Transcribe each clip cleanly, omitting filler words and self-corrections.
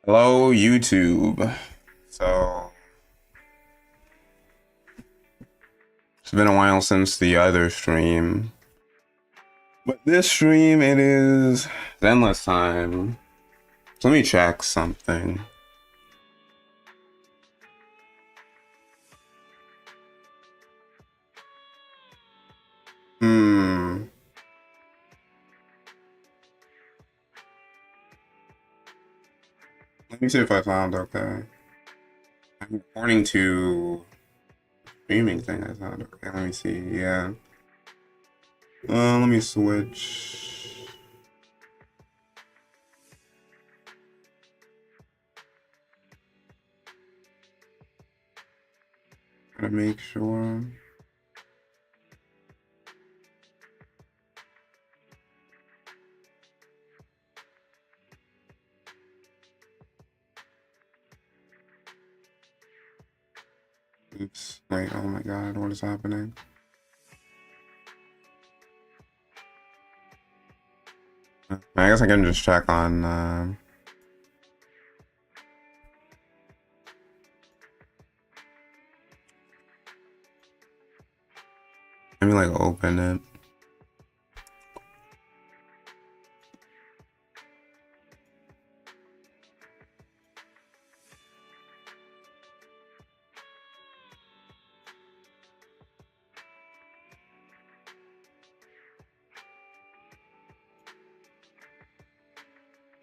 Hello, YouTube. So, it's been a while since the other stream. But this stream, it is zenless time. So let me check something. Hmm. Let me see if I found okay. According to streaming thing, I found okay. Let me see. Yeah. Let me switch. Gotta make sure. Oops. Wait, oh my god, what is happening? I guess I can just check on, let me like open it.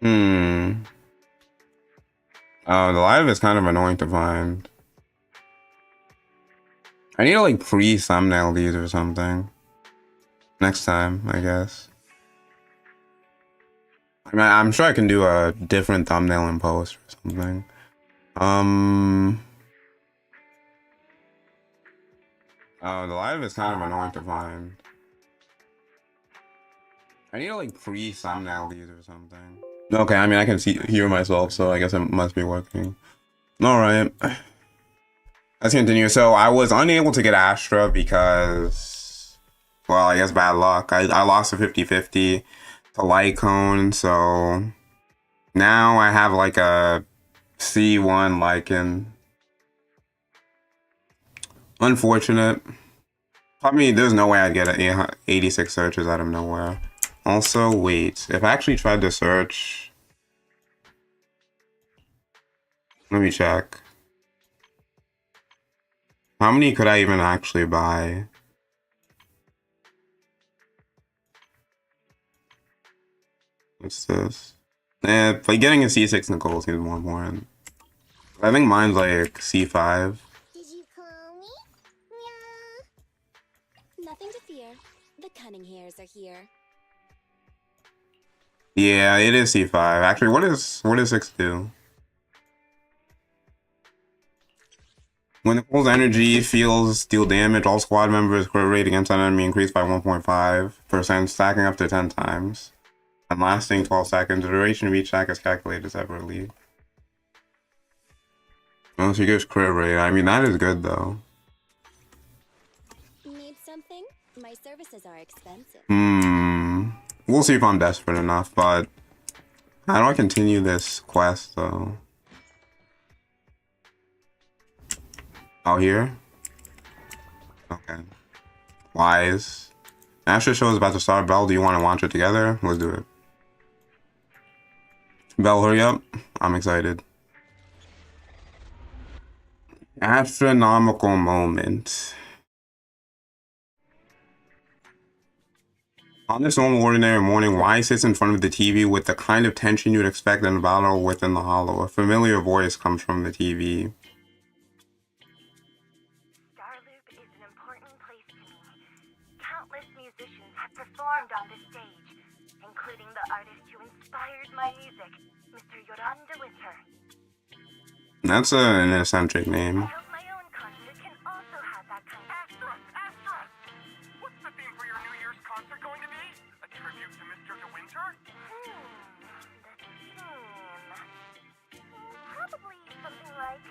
Hmm. The live is kind of annoying to find. I need to like pre-thumbnail these or something. Next time, I guess. I mean, I'm sure I can do a different thumbnail in post or something. The live is kind of annoying to find. I need to like pre-thumbnail these or something. Okay, I mean, I can hear myself, so I guess it must be working. All right. Let's continue. So I was unable to get Astra because, well, I guess bad luck. I lost a 50-50 to Lycone, so now I have like a C1 Lycan. Unfortunate. I mean, there's no way I'd get 86 searches out of nowhere. Also, wait, if I actually tried to search, let me check. How many could I even actually buy? What's this? Like getting a C6 Nicole seems more important. I think mine's like C5. Did you call me? Meow. Nothing to fear. The cunning hairs are here. Yeah, it is C5. Actually, what does 6 do? When Nicole's energy feels deal damage, all squad members' crit rate against an enemy increased by 1.5%, stacking up to 10 times. And lasting 12 seconds. The duration of each stack is calculated separately. Oh, she gives crit rate. I mean, that is good though. Need something? My services are expensive. We'll see if I'm desperate enough, but how do I continue this quest though? Out here? Okay. Wise. Astra show is about to start. Belle, do you want to launch it together? Let's do it. Belle, hurry up. I'm excited. Astronomical moment. On this normal ordinary morning, Wise sits in front of the TV with the kind of tension you'd expect in a battle within the hollow. A familiar voice comes from the TV. Countless musicians have performed on this stage, including the artist who inspired my music, Mr. Yoran de Winter. That's an eccentric name. I hope my own concert can also have that kind of... Astra! What's the theme for your New Year's concert going to be? A tribute to Mr. de Winter? The theme... Probably something like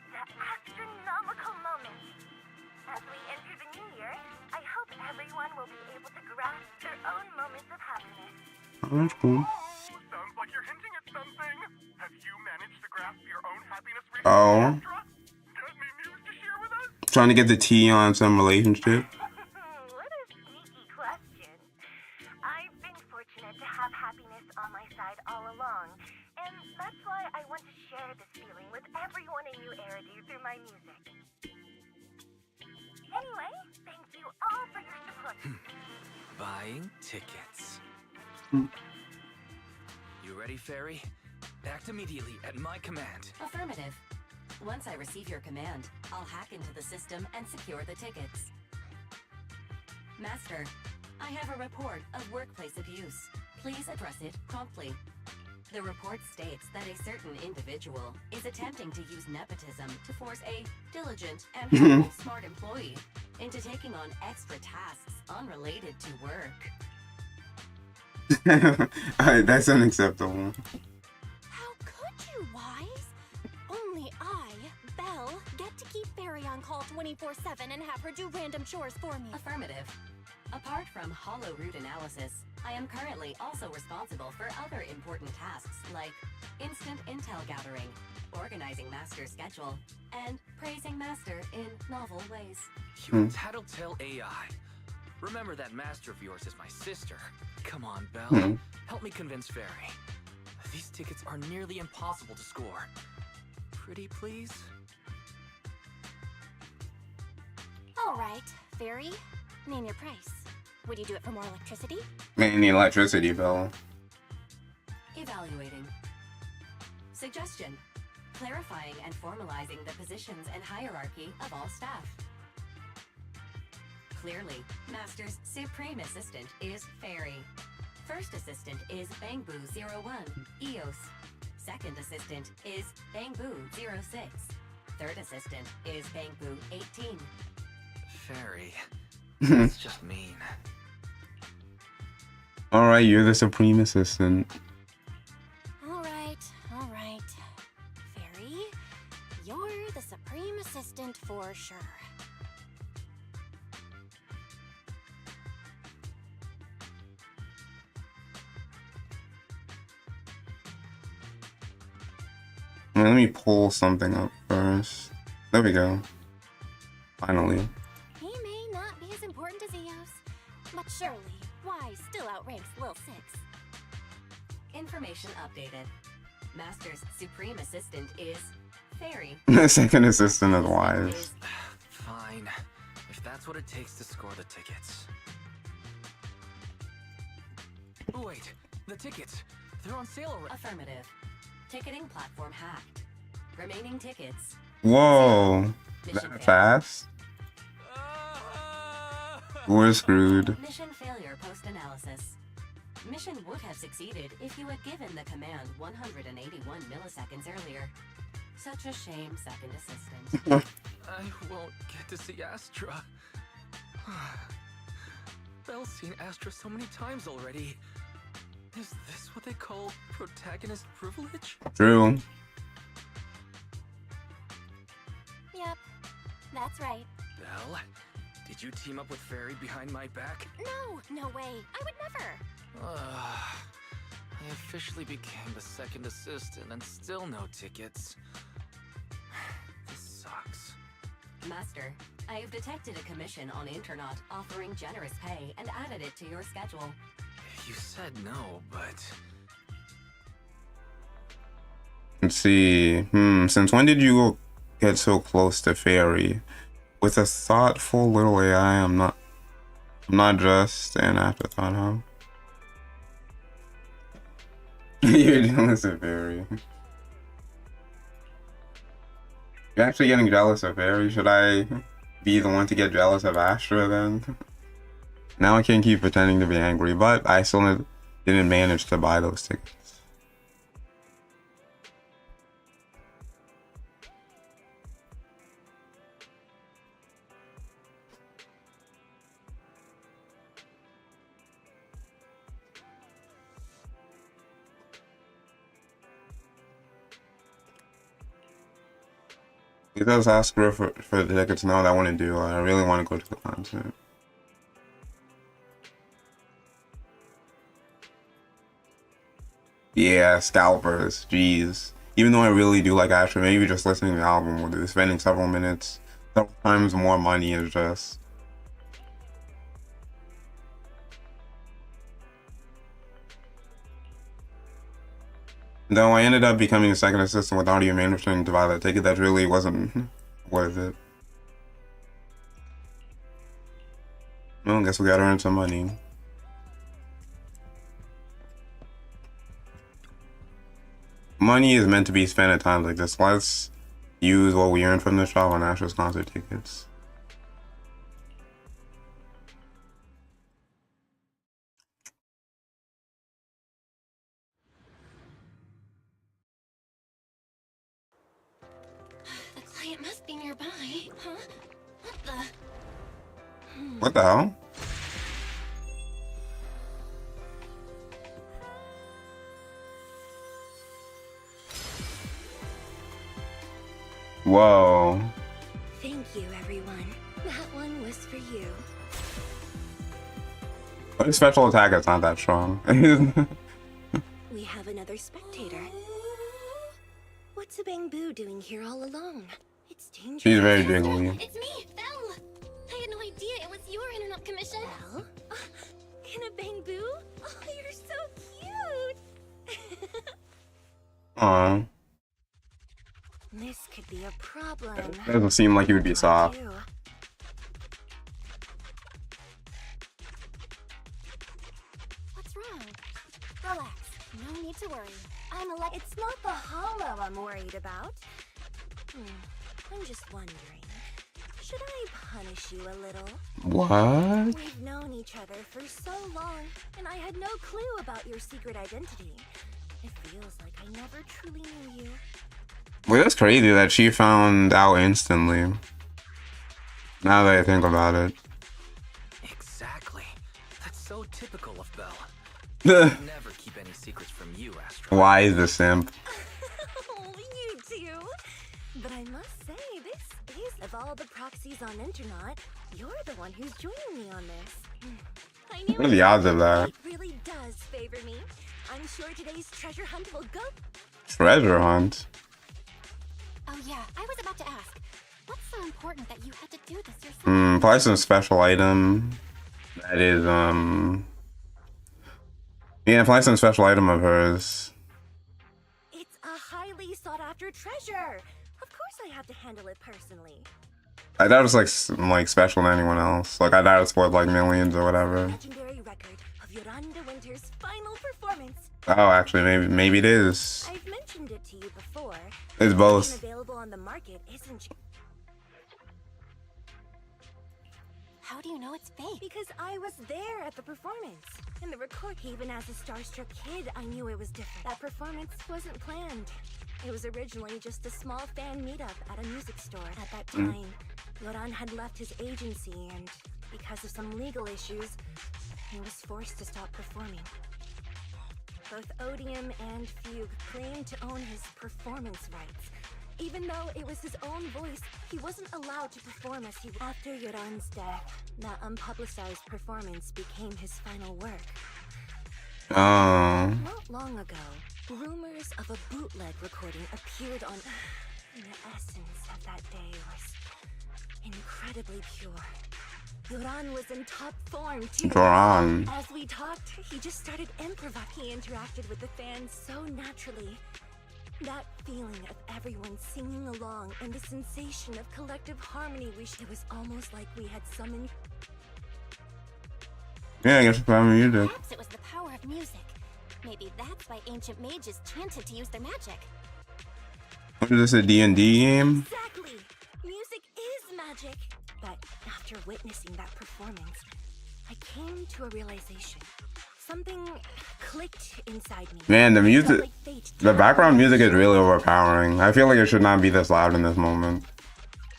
the astronomical moment. As we enter the new year, I hope everyone will be able to grasp their own moments of happiness. Oh, that's cool. Sounds like you're hinting at something. Have you managed to grasp your own happiness recently, Oh. Astra? Got any news to share with us? Trying to get the tea on some relationship. What a sneaky question. I've been fortunate to have happiness on my side all along, and that's why I want to share this feeling with everyone in New Eridu through my music. Anyway, thank you all for your support. Buying tickets. Hmm. You ready, Fairy? Act immediately at my command. Affirmative. Once I receive your command, I'll hack into the system and secure the tickets. Master, I have a report of workplace abuse. Please address it promptly. The report states that a certain individual is attempting to use nepotism to force a diligent and helpful smart employee into taking on extra tasks unrelated to work. Alright, that's unacceptable. How could you, Wise? Only I, Belle, get to keep Fairy on call 24/7 and have her do random chores for me. Affirmative. Apart from hollow root analysis, I am currently also responsible for other important tasks like instant intel gathering, organizing Master's schedule, and praising Master in novel ways. You tattletale AI. Remember that master of yours is my sister. Come on, Belle. Hmm. Help me convince Fairy. These tickets are nearly impossible to score. Pretty please? All right, Fairy, name your price. Would you do it for more electricity? Man, the electricity bill. Evaluating. Suggestion. Clarifying and formalizing the positions and hierarchy of all staff. Clearly, Master's Supreme Assistant is Fairy. First Assistant is Bangboo01, EOS. Second Assistant is Bangboo06. Third Assistant is Bangboo18. Fairy. That's just mean. Alright, you're the Supreme Assistant. All right, all right. Fairy, you're the Supreme Assistant for sure. Let me pull something up first. There we go. Finally. He may not be as important as Eos, but surely Wise still outranks Lil Six. Information updated. Master's Supreme Assistant is Fairy. The second assistant is Wise. Fine. If that's what it takes to score the tickets. Oh, wait. The tickets. They're on sale already. Affirmative. Ticketing platform hacked. Remaining tickets. Whoa. Mission That failed. fast? We're screwed. Mission failure post-analysis. Mission would have succeeded if you had given the command 181 milliseconds earlier. Such a shame, second assistant. I won't get to see Astra. Belle's seen Astra so many times already. Is this what they call protagonist privilege? True. Yep, that's right. Belle, did you team up with Fairy behind my back? No way. I would never. I officially became the second assistant and still no tickets. This sucks. Master, I have detected a commission on Internaut offering generous pay and added it to your schedule. You said no, but... Let's see. Since when did you get so close to Fairy? With a thoughtful little AI, I'm not just an afterthought, huh? You're jealous of Fairy. You're actually getting jealous of Fairy. Should I be the one to get jealous of Astra then? Now I can't keep pretending to be angry, but I still didn't manage to buy those tickets. It does ask for the tickets now that I want to do. I really want to go to the concert. Yeah, scalpers. Jeez. Even though I really do like Astra, maybe just listening to the album will do. Spending several minutes, several times more money is just. Though I ended up becoming a second assistant with audio management to buy that ticket, that really wasn't worth it. Well, I guess we gotta earn some money. Money is meant to be spent at times like this. Let's use what we earn from this shop on Astra's concert tickets. The client must be nearby, huh? What the? What the hell? Whoa. Thank you, everyone. That one was for you. What special attack is not that strong? We have another spectator. What's a bamboo doing here all alone? It's dangerous. She's very jiggly. It's me, Belle. I had no idea it was your internet commission. Belle? In a bamboo? Oh, you're so cute. Aw. This could be a problem. Doesn't seem like you would be soft. What's wrong? Relax. No need to worry. It's not the hollow I'm worried about. I'm just wondering. Should I punish you a little? What? We've known each other for so long, and I had no clue about your secret identity. It feels like I never truly knew you. Well, that's crazy that she found out instantly. Now that I think about it. Exactly. That's so typical of Belle. Why Never keep any secrets from you, Astra. is the simp? Oh, you too. But I must say, this is of all the proxies on Internet, you're the one who's joining me on this. I knew What are the odds of that? It really does favor me. I'm sure today's treasure hunt will go. Treasure hunt? Oh yeah, I was about to ask. What's so important that you had to do this yourself? Probably some special item. That is, yeah, probably some special item of hers. It's a highly sought after treasure. Of course I have to handle it personally. I doubt it's like special to anyone else. Like I doubt it's worth like millions or whatever. Legendary record of Yolanda Winter's final performance. Oh, actually, maybe it is. I've mentioned it to you before. It's both. Available on the market, isn't it? How do you know it's fake? Because I was there at the performance. In the record, even as a starstruck kid, I knew it was different. That performance wasn't planned. It was originally just a small fan meetup at a music store. At that time, Yoran had left his agency, and because of some legal issues, he was forced to stop performing. Both Odium and Fugue claimed to own his performance rights. Even though it was his own voice, he wasn't allowed to perform as he... After Yoran's death, that unpublicized performance became his final work. Oh. Not long ago, rumors of a bootleg recording appeared on... The essence of that day was incredibly pure. Yoran was in top form too. Joran. As we talked, he just started improvising. He interacted with the fans so naturally. That feeling of everyone singing along and the sensation of collective harmony, it was almost like we had summoned... Yeah, I guess it's probably music. Perhaps it was the power of music. Maybe that's why ancient mages chanted to use their magic. What is this, a D&D game? Exactly! Music is magic! But after witnessing that performance, I came to a realization. Something clicked inside me. Man, the music, the background music is really overpowering. I feel like it should not be this loud in this moment.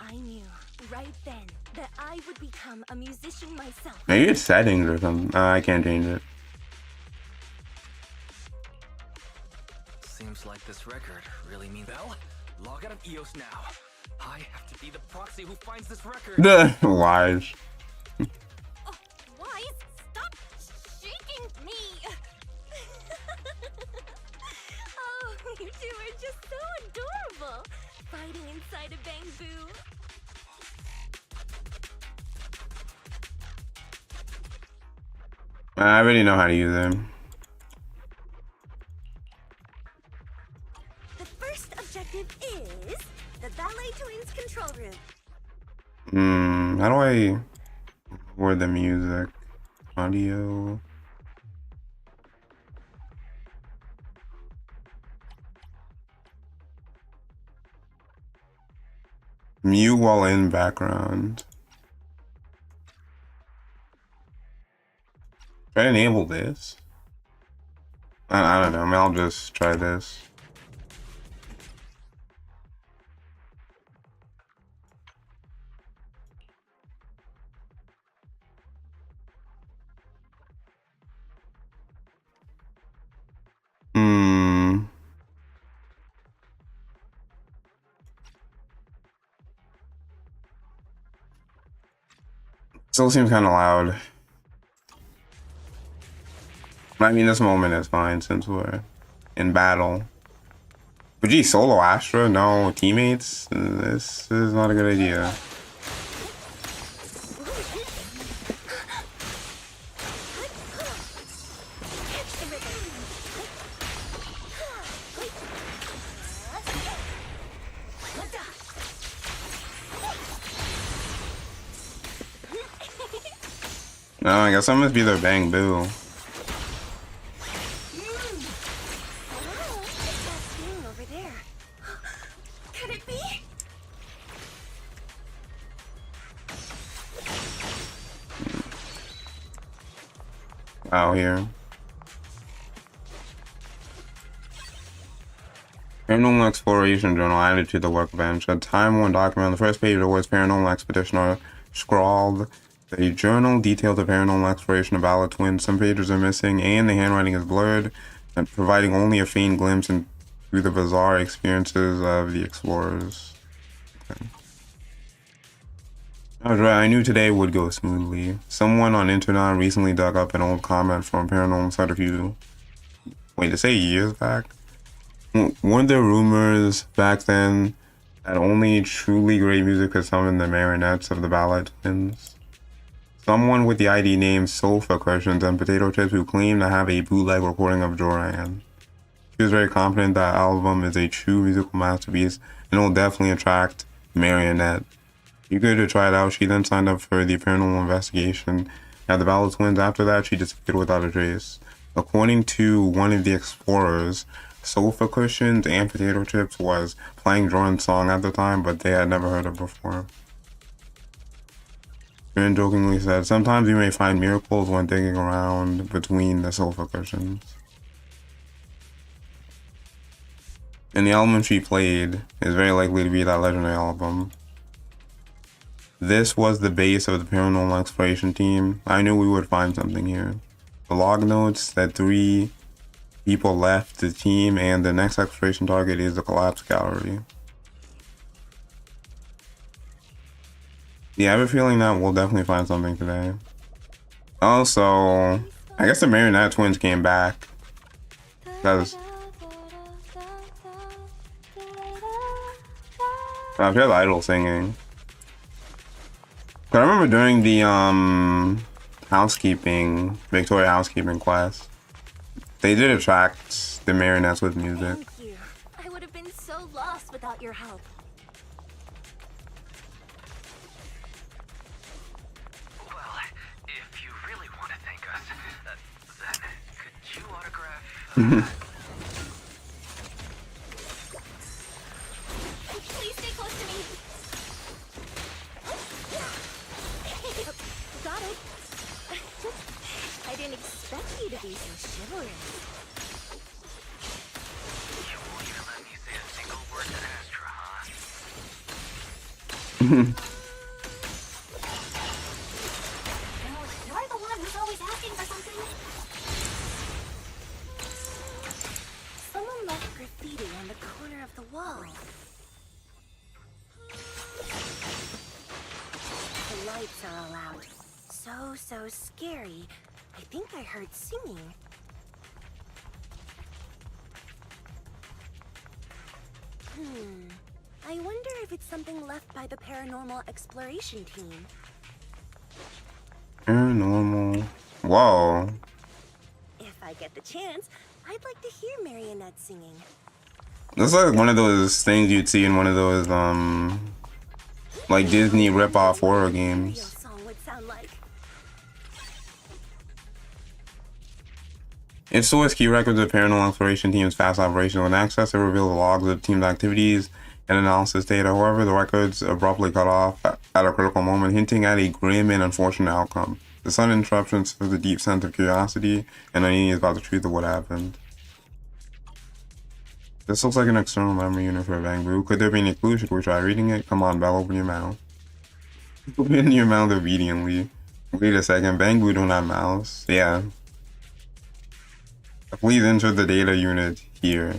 I knew right then that I would become a musician myself. Maybe it's settings or something. I can't change it. Seems like this record really means Belle. Log out of EOS now. I have to be the proxy who finds this record. Wise. Oh, Wise, stop shaking me! Oh, you two are just so adorable. Fighting inside a bamboo. I already know how to use them. The first objective is the Ballet Twins control room. How do I word the music? Audio. Mute while in background. Try to enable this. I don't know. I mean, I'll just try this. Still seems kind of loud. I mean, this moment is fine since we're in battle. But gee, solo Astra? No teammates? This is not a good idea. No, I guess I must be their bang boo. Over there. Could it be? Out here. Paranormal Exploration Journal added to the workbench. A time-worn document on the first page of the words Paranormal Expedition are scrawled. The journal details the paranormal exploration of Ballad Twins. Some pages are missing, and the handwriting is blurred, and providing only a faint glimpse into the bizarre experiences of the explorers. Okay. I was right. I knew today would go smoothly. Someone on internet recently dug up an old comment from Paranormal site a few, wait, to say years back? Weren't there rumors back then that only truly great music could summon the marionettes of the Ballad Twins? Someone with the ID names Sofa Cushions and Potato Chips who claimed to have a bootleg recording of Joran. She was very confident that album is a true musical masterpiece and will definitely attract Marionette. Eager to try it out, she then signed up for the paranormal investigation at the Ballad Twins. After that, she disappeared without a trace. According to one of the explorers, Sofa Cushions and Potato Chips was playing Joran's song at the time, but they had never heard it before. Joran jokingly said, "Sometimes you may find miracles when digging around between the sofa cushions." And the album she played is very likely to be that legendary album. This was the base of the paranormal exploration team. I knew we would find something here. The log notes that 3 people left the team, and the next exploration target is the collapse gallery. Yeah, I have a feeling that we'll definitely find something today. Also, I guess the Marionette Twins came back. Because I've heard Idol singing. But I remember during the Victoria housekeeping class, they did attract the marionettes with music. Thank you. I would have been so lost without your help. Well, if you really want to thank us, then could you autograph? Please stay close to me. Got it. I didn't expect you to be so chivalrous. You won't even let me say a single word to Astra, huh? You're the one who's always asking for something. Someone left graffiti on the corner of the wall. The lights are all out. So scary. I think I heard singing. if it's something left by the paranormal exploration team. Paranormal. Whoa. If I get the chance, I'd like to hear Marionette singing. This is like one of those things you'd see in one of those like Disney rip-off horror Mario games. song would sound like. It stores key records of paranormal exploration team's past operations. When access, it reveals logs of team's activities and analysis data. However, the records abruptly cut off at a critical moment, hinting at a grim and unfortunate outcome. The sudden interruption stirs a deep sense of curiosity and unease about the truth of what happened. This looks like an external memory unit for Bangbu. Could there be any clue? Should we try reading it? Come on, Belle, open your mouth. Open your mouth obediently. Wait a second, Bangbu don't have mouths. Yeah. Please enter the data unit here.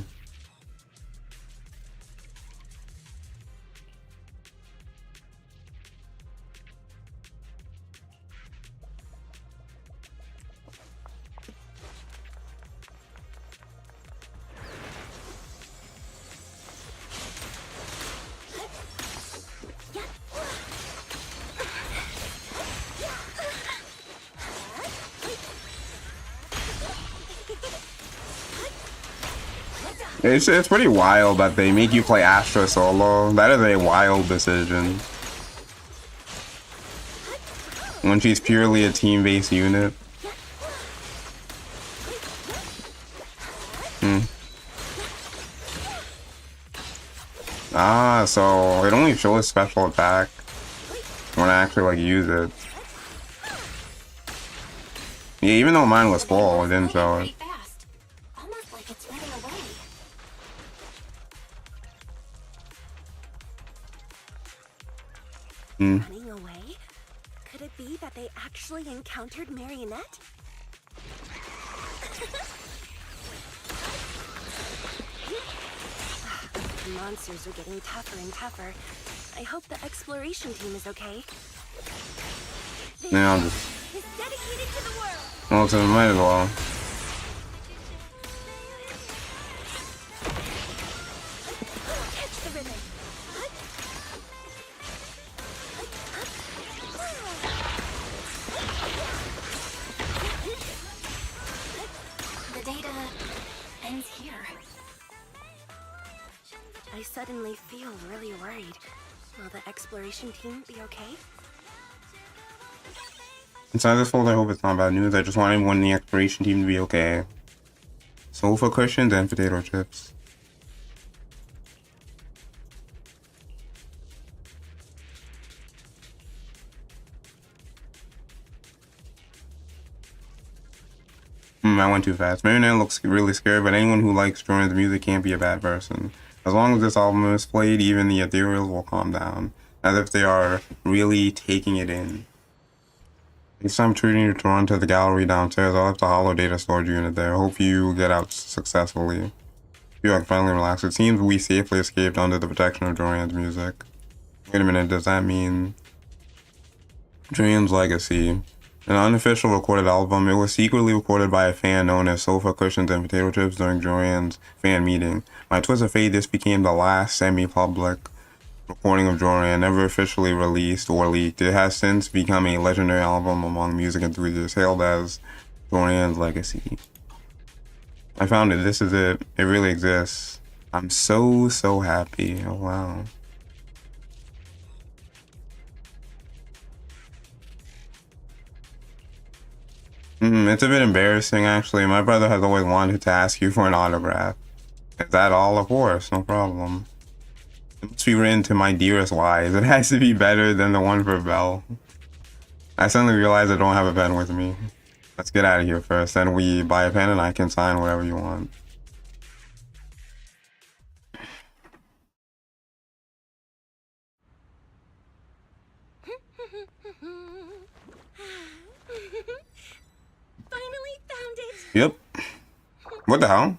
It's pretty wild that they make you play Astra solo. That is a wild decision. When she's purely a team-based unit. Ah, so it only shows special attack when I actually like use it. Yeah, even though mine was full, it didn't show it. Almost like it's running away. Running away? Could it be that they actually encountered Marionette? The monsters are getting tougher and tougher. I hope the exploration team is okay. Yeah, I'll just... Is dedicated to the world. Well, so might as well. Catch the ribbon. The data ends here. I suddenly feel really worried. Will the exploration team be okay? Inside this folder, I hope it's not bad news. I just want everyone in the exploration team to be okay. Sofa cushions and potato chips. I went too fast. Marionette looks really scared, but anyone who likes Jordan's music can't be a bad person. As long as this album is played, even the ethereals will calm down, as if they are really taking it in. Next time treating you to run to the gallery downstairs, I'll have the hollow data storage unit there. Hope you get out successfully. You can finally relax. It seems we safely escaped under the protection of Dorian's music. Wait a minute, does that mean Dorian's Legacy? An unofficial recorded album. It was secretly recorded by a fan known as Sofa Cushions and Potato Chips during Dorian's fan meeting. By twist of fate, this became the last semi-public recording of Dorian, never officially released or leaked. It has since become a legendary album among music enthusiasts, hailed as Dorian's Legacy. I found it. This is it. It really exists. I'm so happy. Oh, wow. It's a bit embarrassing, actually. My brother has always wanted to ask you for an autograph. Is that all? Of course, no problem. It must be written to my dearest wives. It has to be better than the one for Belle. I suddenly realized I don't have a pen with me. Let's get out of here first. Then we buy a pen and I can sign whatever you want. Finally found it. Yep. What the hell?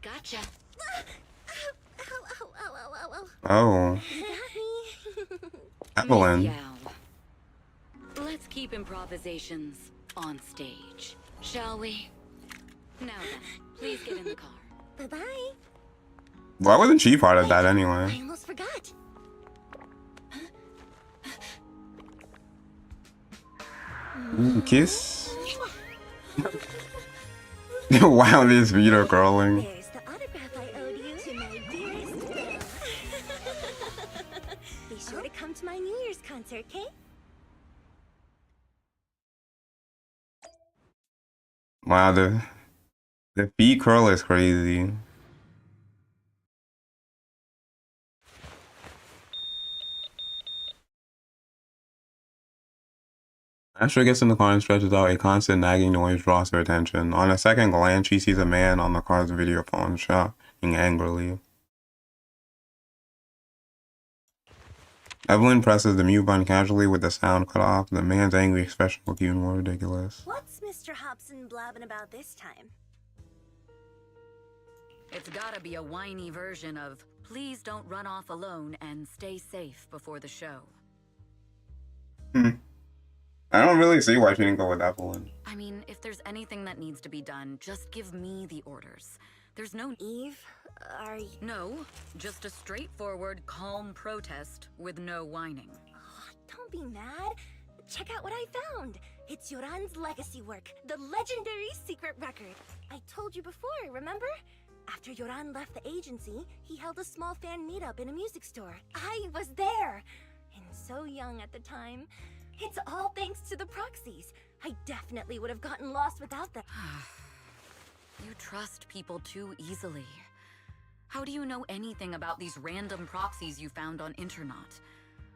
Gotcha. Oh. Evelyn. Yeah. Let's keep improvisations on stage, shall we? Now then, please get in the car. Bye-bye. Why wasn't she part of that I anyway? almost forgot. Ooh, kiss. Wow, these feet are curling. There's the autograph I owed you to my dearest Belle. Be sure to come to my New Year's concert, okay? Wow, the feet curl is crazy. Astra gets in the car and stretches out. A constant nagging noise draws her attention. On a second glance, she sees a man on the car's video phone, shouting angrily. Evelyn presses the mute button casually with the sound cut off. The man's angry expression looked even more ridiculous. What's Mr. Hobson blabbing about this time? It's gotta be a whiny version of, please don't run off alone and stay safe before the show. I don't really see why she didn't go with Evelyn. I mean, if there's anything that needs to be done, just give me the orders. There's no... Eve, are you... No, just a straightforward, calm protest with no whining. Oh, don't be mad. Check out what I found. It's Yoran's legacy work, the legendary secret record. I told you before, remember? After Yoran left the agency, he held a small fan meetup in a music store. I was there, and so young at the time. It's all thanks to the proxies. I definitely would have gotten lost without them. You trust people too easily. How do you know anything about these random proxies you found on Internet?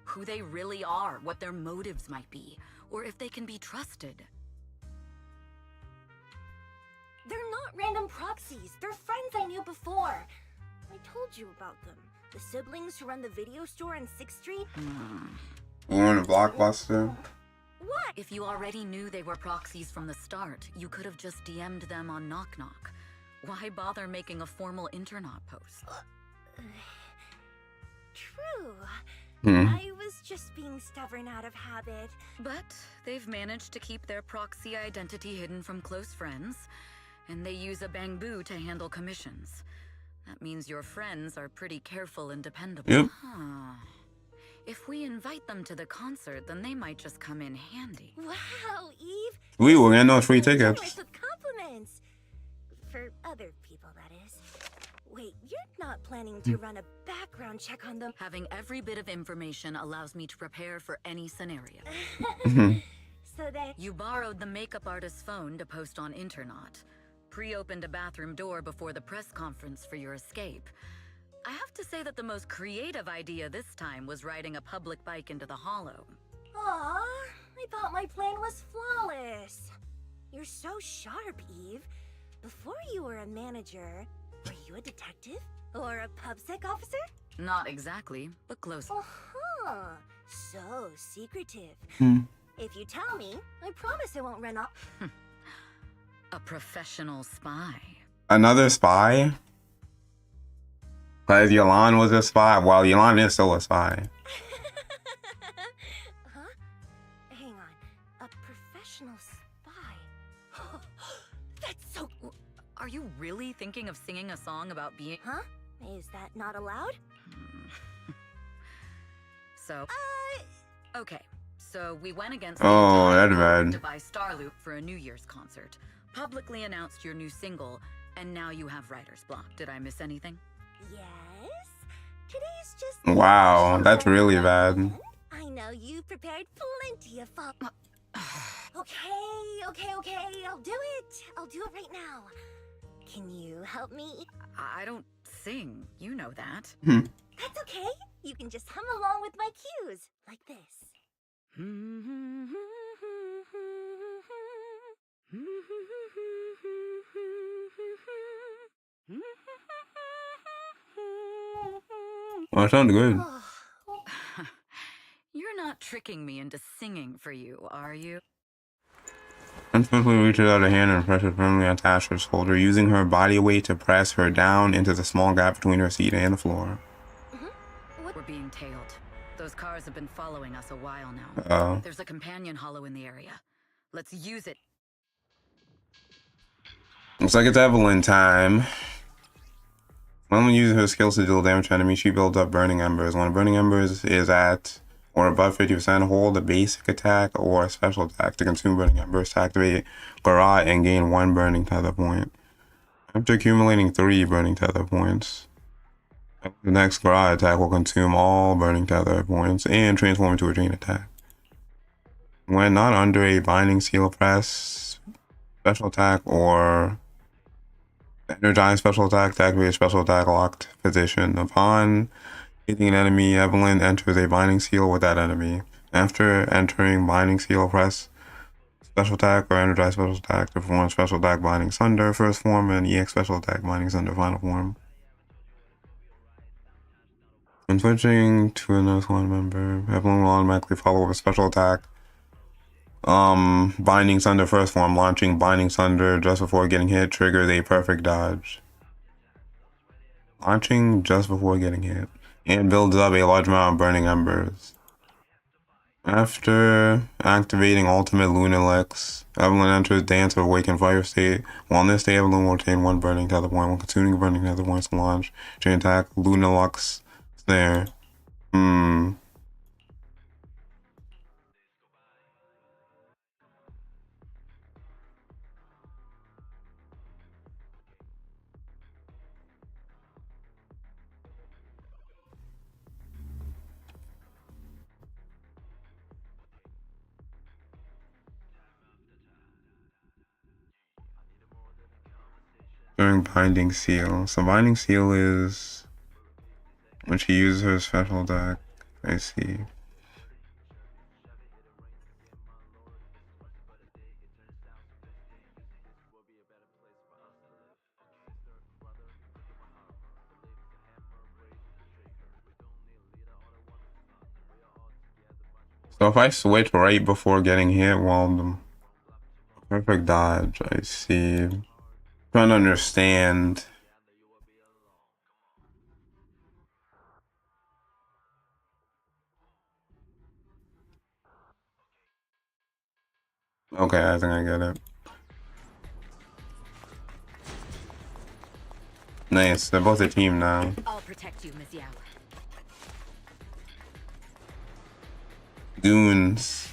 Who they really are, what their motives might be, or if they can be trusted? They're not random proxies. They're friends I knew before. I told you about them. The siblings who run the video store on 6th Street. We're in a Blockbuster. What? If you already knew they were proxies from the start, you could have just DM'd them on Knock Knock. Why bother making a formal Internet post? True. Hmm. I was just being stubborn out of habit. But they've managed to keep their proxy identity hidden from close friends, and they use a bamboo to handle commissions. That means your friends are pretty careful and dependable. Yep. Huh. If we invite them to the concert, then they might just come in handy. Wow, Eve. We were getting those free So generous tickets. with compliments. For other people, that is. Wait, you're not planning to run a background check on them? Having every bit of information allows me to prepare for any scenario. So then... You borrowed the makeup artist's phone to post on Internet, pre-opened a bathroom door before the press conference for your escape. I have to say that the most creative idea this time was riding a public bike into the hollow. Aw, I thought my plan was flawless. You're so sharp, Eve. Before you were a manager, were you a detective? Or a PubSec officer? Not exactly, but close. Uh-huh. So secretive. Hmm. If you tell me, I promise I won't run off. A professional spy. Another spy? Because Yolan was a spy. Well, Yolan is still a spy. Huh? Hang on. A professional spy. That's so... Are you really thinking of singing a song about being... Huh? Is that not allowed? So... Okay, so we went against... Oh, the that's bad. to buy Starloop for a New Year's concert. Publicly announced your new single, and now you have writer's block. Did I miss anything? Yes. Today's just... Wow, that's really bad. I know you prepared plenty of fun. Okay. I'll do it. I'll do it right now. Can you help me? I don't sing, you know that. That's okay. You can just hum along with my cues, like this. Oh, it sounded good. You're not tricking me into singing for you, are you? Prince quickly reaches out a hand and presses firmly on Tasha's shoulder, using her body weight to press her down into the small gap between her seat and the floor. We're being tailed. Those cars have been following us a while now. Uh-oh. There's a companion hollow in the area. Let's use it. Looks like it's Evelyn time. When using her skills to deal damage to enemies, she builds up Burning Embers. When Burning Embers is at or above 50%, hold a basic attack or a special attack to consume Burning Embers to activate Garrote and gain 1 Burning Tether point. After accumulating 3 Burning Tether points, the next Garrote attack will consume all Burning Tether points and transform into a chain attack. When not under a Binding Seal press, special attack or energize special attack to activate a special attack locked position. Upon hitting an enemy, Evelyn enters a Binding Seal with that enemy. After entering Binding Seal, press special attack or energize special attack to perform special attack Binding Sunder first form and EX special attack Binding Sunder final form. When switching to another squad member, Evelyn will automatically follow with a special attack. Binding Sunder first form. Launching Binding Sunder just before getting hit triggers a perfect dodge. Launching just before getting hit. And builds up a large amount of Burning Embers. After activating Ultimate Lunalex, Evelyn enters Dance of Awakened Fire state. While in this state, Evelyn will obtain 1 Burning Tether point. When consuming Burning Tether points to launch, chain attack Lunalex Snare. During Binding Seal. So Binding Seal is when she uses her special attack. I see. So if I switch right before getting hit, well, the perfect dodge, I see. Trying to understand. Okay, I think I get it. Nice, they're both a team now. I'll protect you, Miss Yao. Goons.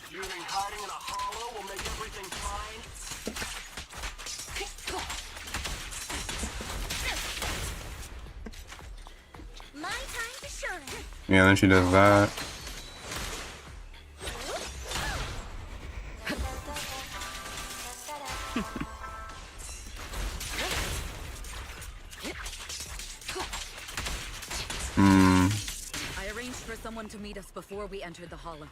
You think hiding in a hollow will make everything fine? My time to shine. Yeah, then she does that. I arranged for someone to meet us before we entered the hollow.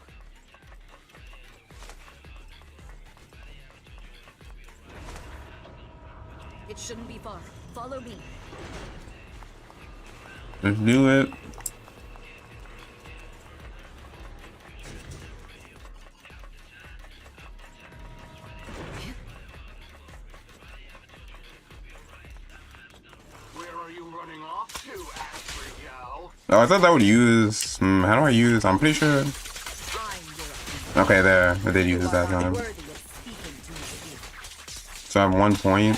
It shouldn't be far. Follow me. Let's do it. Where are you running off to, Astrid? Oh, I thought that would use. How do I use? I'm pretty sure. I'm your Okay, there. I did use it that time. worthy of speaking to me. So I have 1 point.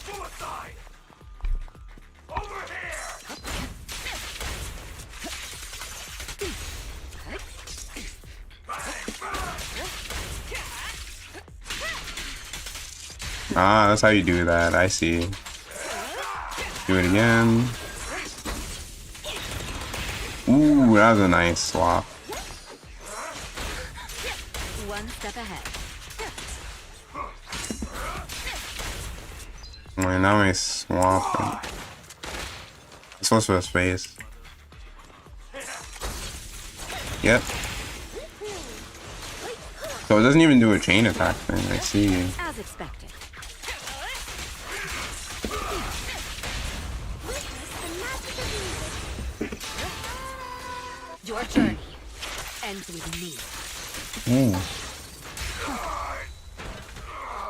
Suicide! Over here! Ah, that's how you do that. I see. Do it again. Ooh, that was a nice swap. One step ahead. Wait, now I swap. This was for his face. Yep. So it doesn't even do a chain attack thing. I see. As expected. Your journey ends with me.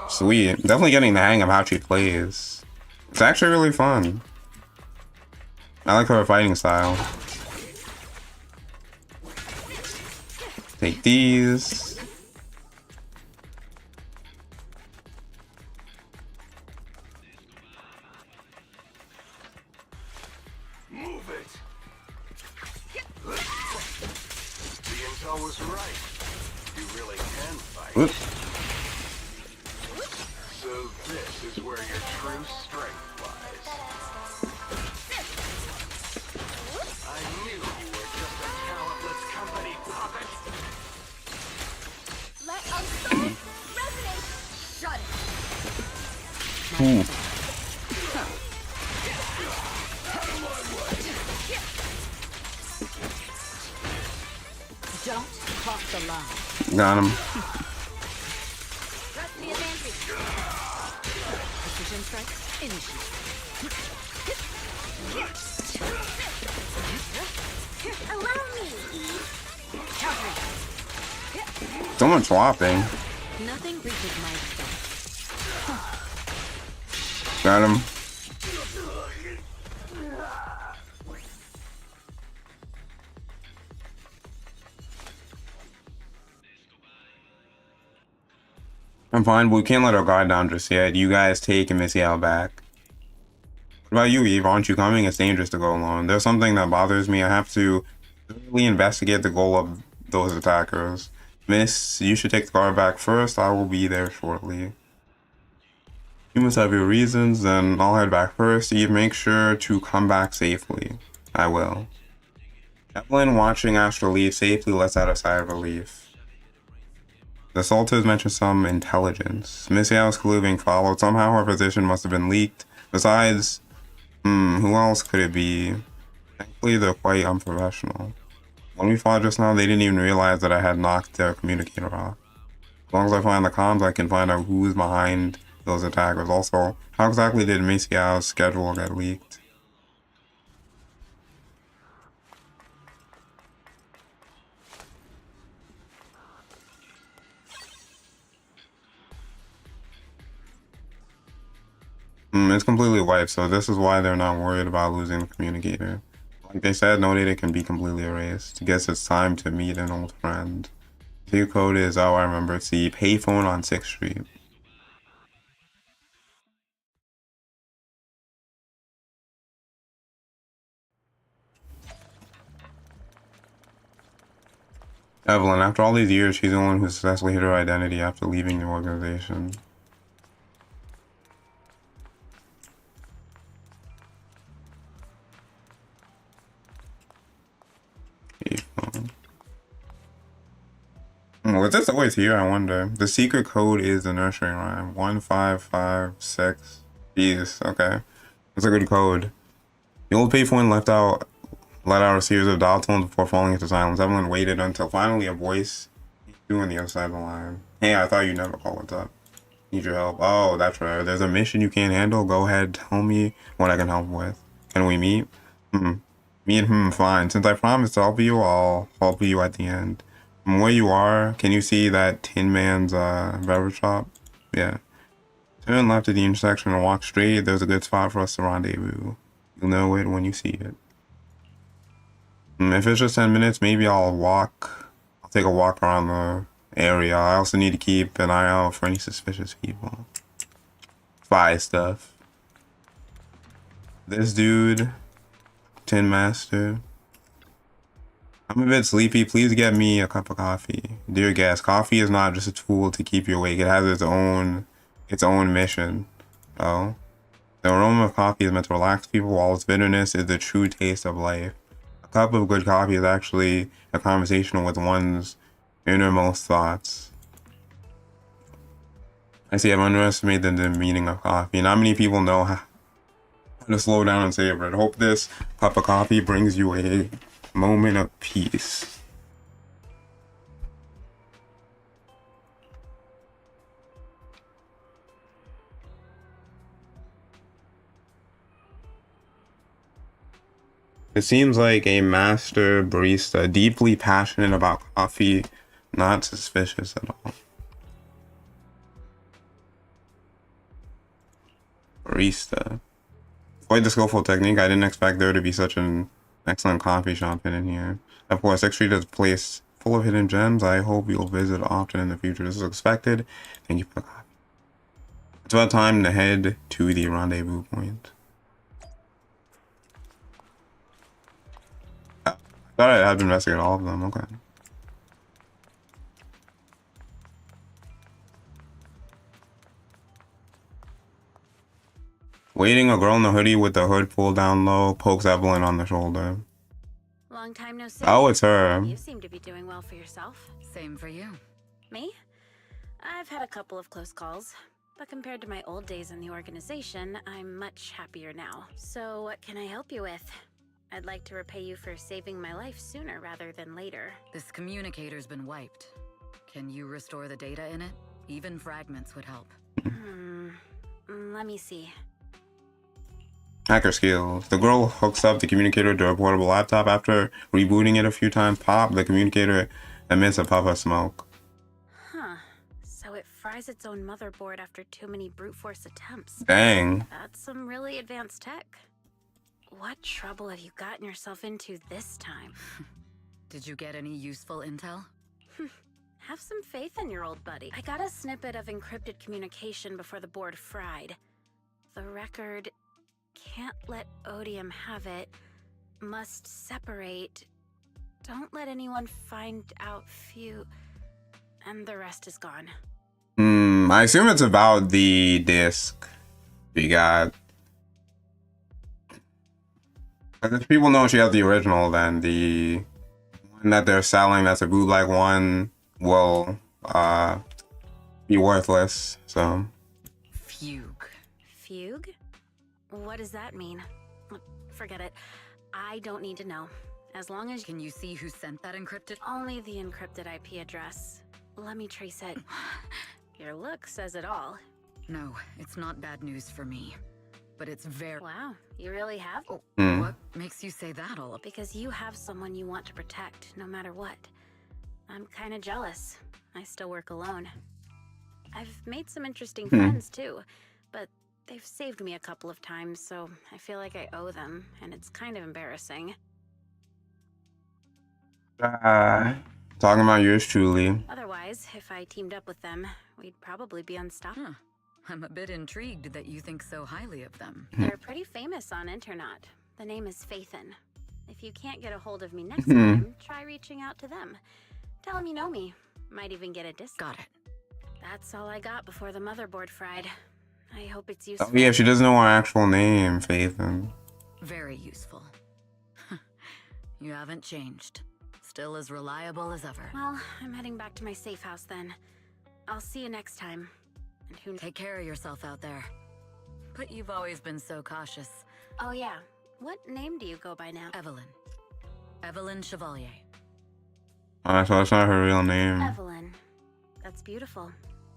Sweet. Definitely getting the hang of how she plays. It's actually really fun. I like her fighting style. Take these. Move it. The intel was right. You really can fight. Oops. So this is where your true strength lies. I knew you were just a talentless company puppet. Let our souls resonate. Shut it. Ooh. Don't cross the line. Got him. Press the advantage. Precision strike. Initiate. Allow me. Countering. Someone swapping. Nothing reaches my extent. Got him. I'm fine, but we can't let our guard down just yet. You guys take Missy out back. What about you, Eve? Aren't you coming? It's dangerous to go alone. There's something that bothers me. I have to really investigate the goal of those attackers. Miss, you should take the guard back first. I will be there shortly. You must have your reasons, then I'll head back first. Eve, make sure to come back safely. I will. Evelyn, watching Astra leave safely lets out a sigh of relief. The Salters mentioned some intelligence. Miss Yao's clue being followed. Somehow her position must have been leaked. Besides, who else could it be? Thankfully, they're quite unprofessional. When we fought just now, they didn't even realize that I had knocked their communicator off. As long as I find the comms, I can find out who's behind those attackers. Also, how exactly did Miss Yao's schedule get leaked? It's completely wiped, so this is why they're not worried about losing the communicator. Like they said, no data can be completely erased. Guess it's time to meet an old friend. The code is, oh, I remember, it's the payphone on 6th Street. Evelyn, after all these years, she's the one who successfully hid her identity after leaving the organization. Was this always here? I wonder. The secret code is the nursery rhyme. 1556. Jeez, okay. That's a good code. The old payphone let out a series of dial tones before falling into silence. Evelyn waited until finally a voice came on the other side of the line. Hey, I thought you'd never call. What's up? Need your help? Oh, that's right. There's a mission you can't handle. Go ahead, tell me what I can help with. Can we meet? Fine. Since I promised to help you, I'll help you at the end. From where you are, can you see that Tin Man's beverage shop? Yeah. Turn left at the intersection and walk straight. There's a good spot for us to rendezvous. You'll know it when you see it. If it's just 10 minutes, maybe I'll take a walk around the area. I also need to keep an eye out for any suspicious people. Spy stuff. This dude, Tin Master. I'm a bit sleepy. Please get me a cup of coffee. Dear guest, coffee is not just a tool to keep you awake. It has its own mission. Oh. The aroma of coffee is meant to relax people, while its bitterness is the true taste of life. A cup of good coffee is actually a conversation with one's innermost thoughts. I see I've underestimated the meaning of coffee. Not many people know how to slow down and savor it. Hope this cup of coffee brings you a moment of peace. It seems like a master barista, deeply passionate about coffee, not suspicious at all. Barista. Quite the skillful technique. I didn't expect there to be such an excellent coffee shop in here. Of course, 6th Street is a place full of hidden gems. I hope you'll visit often in the future. This is expected. Thank you for the copy. It's about time to head to the rendezvous point. I thought I had to investigate all of them. Okay. Waiting, a girl in a hoodie with the hood pulled down low pokes Evelyn on the shoulder. Long time no see. Oh, it's her. You seem to be doing well for yourself. Same for you. Me? I've had a couple of close calls, but compared to my old days in the organization, I'm much happier now. So what can I help you with? I'd like to repay you for saving my life sooner rather than later. This communicator's been wiped. Can you restore the data in it? Even fragments would help. Let me see. Hacker skills. The girl hooks up the communicator to a portable laptop. After rebooting it a few times, pop, the communicator emits a puff of smoke. Huh. So it fries its own motherboard after too many brute force attempts. Dang. That's some really advanced tech. What trouble have you gotten yourself into this time? Did you get any useful intel? Have some faith in your old buddy. I got a snippet of encrypted communication before the board fried. The record... Can't let Odium have it. Must separate. Don't let anyone find out few. And the rest is gone. I assume it's about the disc. We got... If people know she has the original, then the one that they're selling that's a bootleg one will be worthless, so... Fugue. Fugue? What does that mean? Forget it. I don't need to know. As long as Can you see who sent that encrypted? only the encrypted IP address. Let me trace it. Your look says it all. No, it's not bad news for me. But it's very... Wow, you really have? Oh, Hmm. what makes you say that all up? Because you have someone you want to protect, no matter what. I'm kind of jealous. I still work alone. I've made some interesting friends, too. But they've saved me a couple of times, so I feel like I owe them, and it's kind of embarrassing. Talking about yours truly. Otherwise, if I teamed up with them, we'd probably be unstoppable. Huh. I'm a bit intrigued that you think so highly of them. They're pretty famous on internet. The name is Faithin. If you can't get a hold of me next time, try reaching out to them. Tell them you know me. Might even get a discount. Got it. That's all I got before the motherboard fried. I hope it's useful. Oh yeah, she doesn't know her actual name, Faithin. Very useful. You haven't changed. Still as reliable as ever. Well, I'm heading back to my safe house then. I'll see you next time. And who Take care of yourself out there. But you've always been so cautious. Oh yeah. What name do you go by now? Evelyn. Evelyn Chevalier. So that's not her real name. Evelyn. That's beautiful.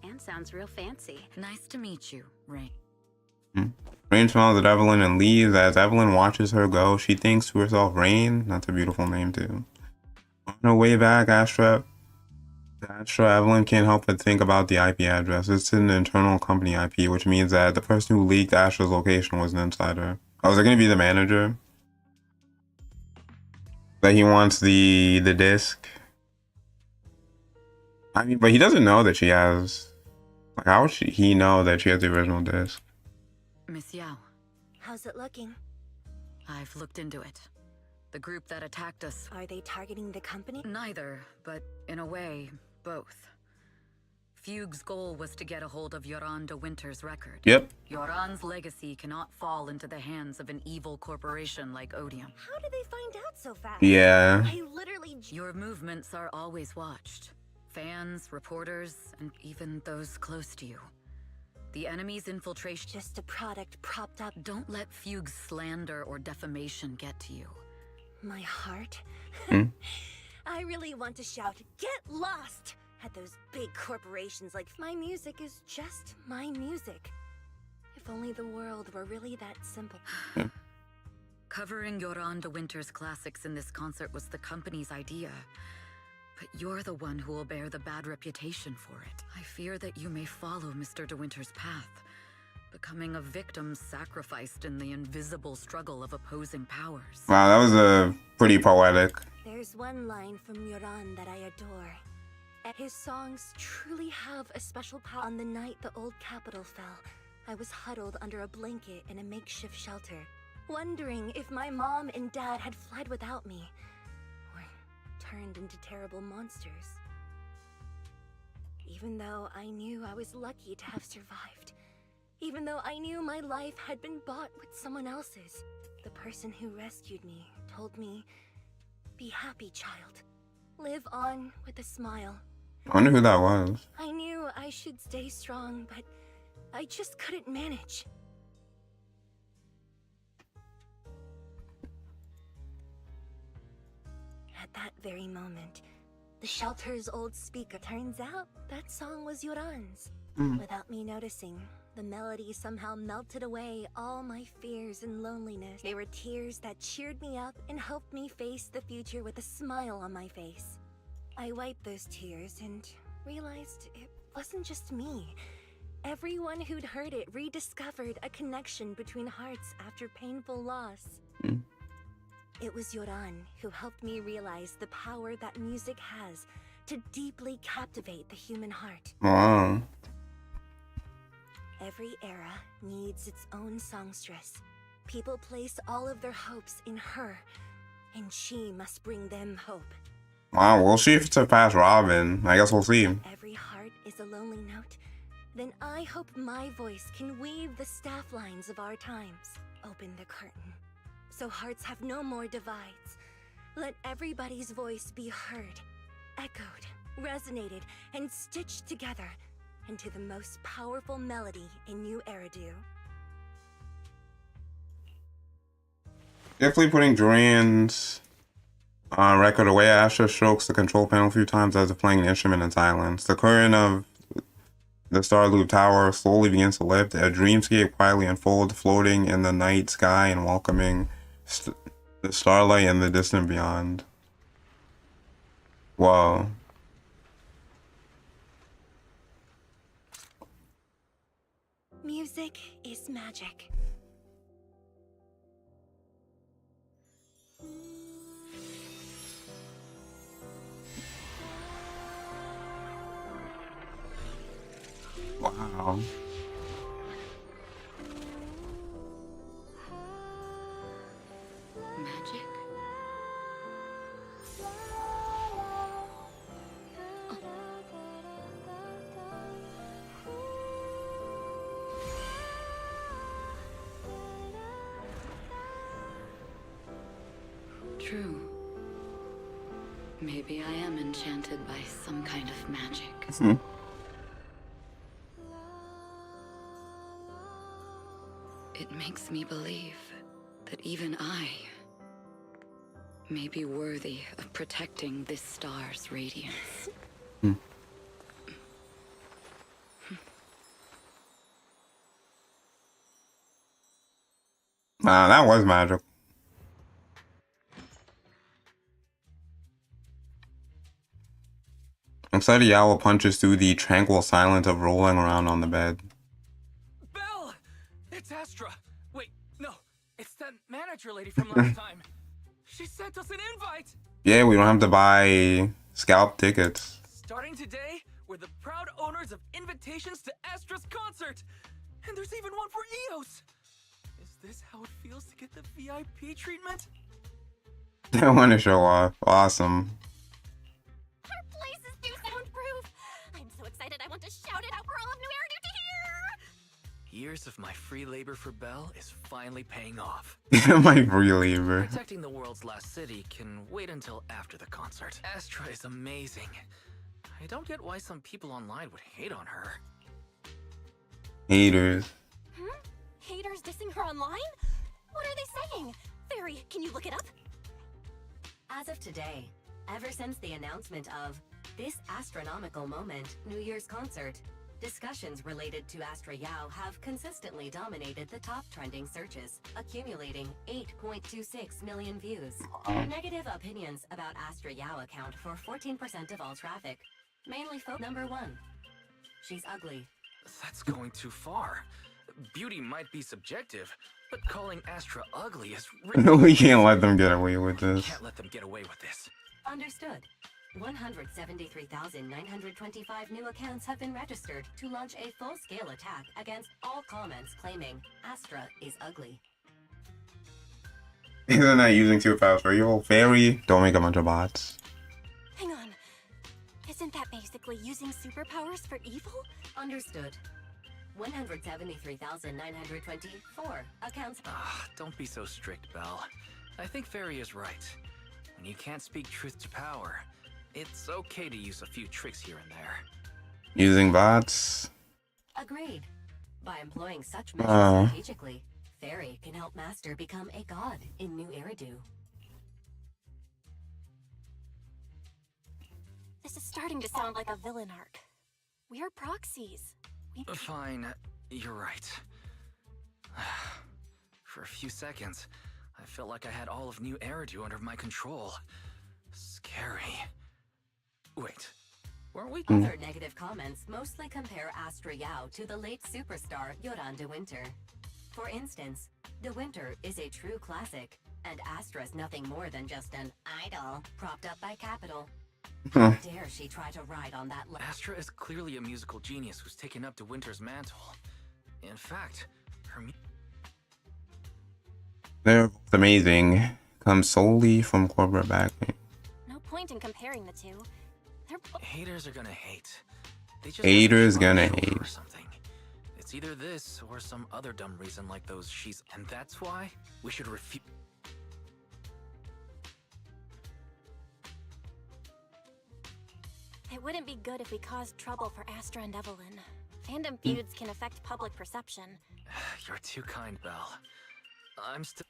And sounds real fancy. Nice to meet you, Rain. Rain smiles at Evelyn and leaves. As Evelyn watches her go, she thinks to herself, Rain? That's a beautiful name too. On her way back, Astra, Evelyn can't help but think about the IP address. It's an internal company IP, which means that the person who leaked Astra's location was an insider. Oh, is it going to be the manager? That he wants the disc? I mean, but he doesn't know that she has... Like, how would he know that she has the original disc? Miss Yao, How's it looking? I've looked into it. The group that attacked us... Are they targeting the company? Neither, but in a way, both. Fugue's goal was to get a hold of Yoran de Winter's record. Yep. Yoran's legacy cannot fall into the hands of an evil corporation like Odium. How did they find out so fast? Yeah. I literally... Your movements are always watched. Fans, reporters, and even those close to you. The enemy's infiltration... Just a product propped up. Don't let Fugue's slander or defamation get to you. My heart? Hmm? I really want to shout, get lost! At those big corporations like... My music is just my music. If only the world were really that simple. Covering Yoran de Winter's classics in this concert was the company's idea. But you're the one who will bear the bad reputation for it. I fear that you may follow Mr. de Winter's path, becoming a victim sacrificed in the invisible struggle of opposing powers. Wow, that was a pretty poetic. There's one line from Yoran that I adore. His songs truly have a special power. On the night the old capital fell, I was huddled under a blanket in a makeshift shelter, wondering if my mom and dad had fled without me, or turned into terrible monsters. Even though I knew I was lucky to have survived, even though I knew my life had been bought with someone else's, the person who rescued me told me, "Be happy, child. Live on with a smile." I wonder who that was. I knew I should stay strong, but I just couldn't manage. At that very moment, the shelter's old speaker, turns out that song was Yoran's. Without me noticing, the melody somehow melted away all my fears and loneliness. They were tears that cheered me up and helped me face the future with a smile on my face. I wiped those tears and realized it wasn't just me. Everyone who'd heard it rediscovered a connection between hearts after painful loss. It was Yoran who helped me realize the power that music has to deeply captivate the human heart. Wow. Every era needs its own songstress. People place all of their hopes in her, and she must bring them hope. Wow, we'll see if it's surpassed Robin. I guess we'll see. Every heart is a lonely note. Then I hope my voice can weave the staff lines of our times. Open the curtain, so hearts have no more divides. Let everybody's voice be heard, echoed, resonated, and stitched together into the most powerful melody in New Eridu. Definitely putting Dorian's record away. Astra strokes the control panel a few times as if playing an instrument in silence. The curtain of the Star Loop Tower slowly begins to lift. A dreamscape quietly unfolds, floating in the night sky and welcoming the starlight and the distant beyond. Whoa. Music is magic. Wow. Magic? True. Maybe I am enchanted by some kind of magic. It makes me believe that even I may be worthy of protecting this star's radiance. Wow, that was magic. Excited Yawa punches through the tranquil silence of rolling around on the bed. Belle! It's Astra! Wait, no. It's that manager lady from last time. She sent us an invite! Yeah, we don't have to buy scalp tickets. Starting today, we're the proud owners of invitations to Astra's concert! And there's even one for Eos! Is this how it feels to get the VIP treatment? They want to show off. Awesome. Our place is too soundproof. I'm so excited I want to shout it out for all of New Eridu to hear. Years of my free labor for Belle is finally paying off. My free labor. Protecting the world's last city can wait until after the concert. Astra is amazing. I don't get why some people online would hate on her. Haters. Haters dissing her online? What are they saying? Fairy, can you look it up? As of today, ever since the announcement of this astronomical moment, New Year's concert, discussions related to Astra Yao have consistently dominated the top trending searches, accumulating 8.26 million views. Negative opinions about Astra Yao account for 14% of all traffic, mainly Number 1. She's ugly. That's going too far. beauty might be subjective, but calling Astra ugly is No, we can't let them get away with We this. can't let them get away with this. Understood. 173,925 new accounts have been registered to launch a full-scale attack against all comments claiming Astra is ugly. Isn't that using superpowers for evil? Fairy, don't make a bunch of bots. Hang on. Isn't that basically using superpowers for evil? Understood. 173,924 accounts. Don't be so strict, Belle. I think Fairy is right. When you can't speak truth to power, it's okay to use a few tricks here and there. Using bots. Agreed. By employing such measures strategically, Fairy can help Master become a god in New Eridu. This is starting to sound like a villain arc. We're proxies. Fine, you're right. For a few seconds, I felt like I had all of New Eridu under my control. Scary. Wait, weren't we? Other negative comments mostly compare Astra Yao to the late superstar Yoran de Winter. For instance, De Winter is a true classic, and Astra's nothing more than just an idol propped up by capital. How dare she try to ride on that Astra is clearly a musical genius who's taken up De Winter's mantle. In fact, her They're both amazing. Comes solely from corporate backing. No point in comparing the two. They're haters are gonna hate. They just Haters have a gonna shoulder hate. or something. It's either this or some other dumb reason like those she's, and that's why we should refuse. It wouldn't be good if we caused trouble for Astra and Evelyn. Fandom feuds can affect public perception. You're too kind, Belle. I'm still.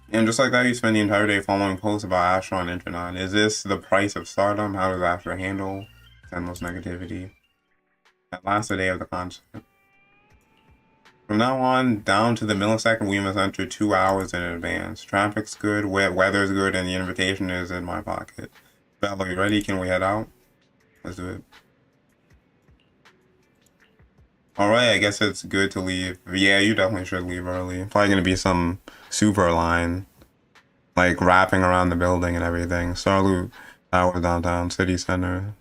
And just like that, you spend the entire day following posts about Astra on Intranon. Is this the price of stardom? How does Astra handle endless negativity? At last, the day of the concert. From now on, down to the millisecond, we must enter 2 hours in advance. Traffic's good, weather's good, and the invitation is in my pocket. Belle, are you ready? Can we head out? Let's do it. Alright, I guess it's good to leave. Yeah, you definitely should leave early. Probably gonna be some super line. Like wrapping around the building and everything. Starloop Tower downtown, city center.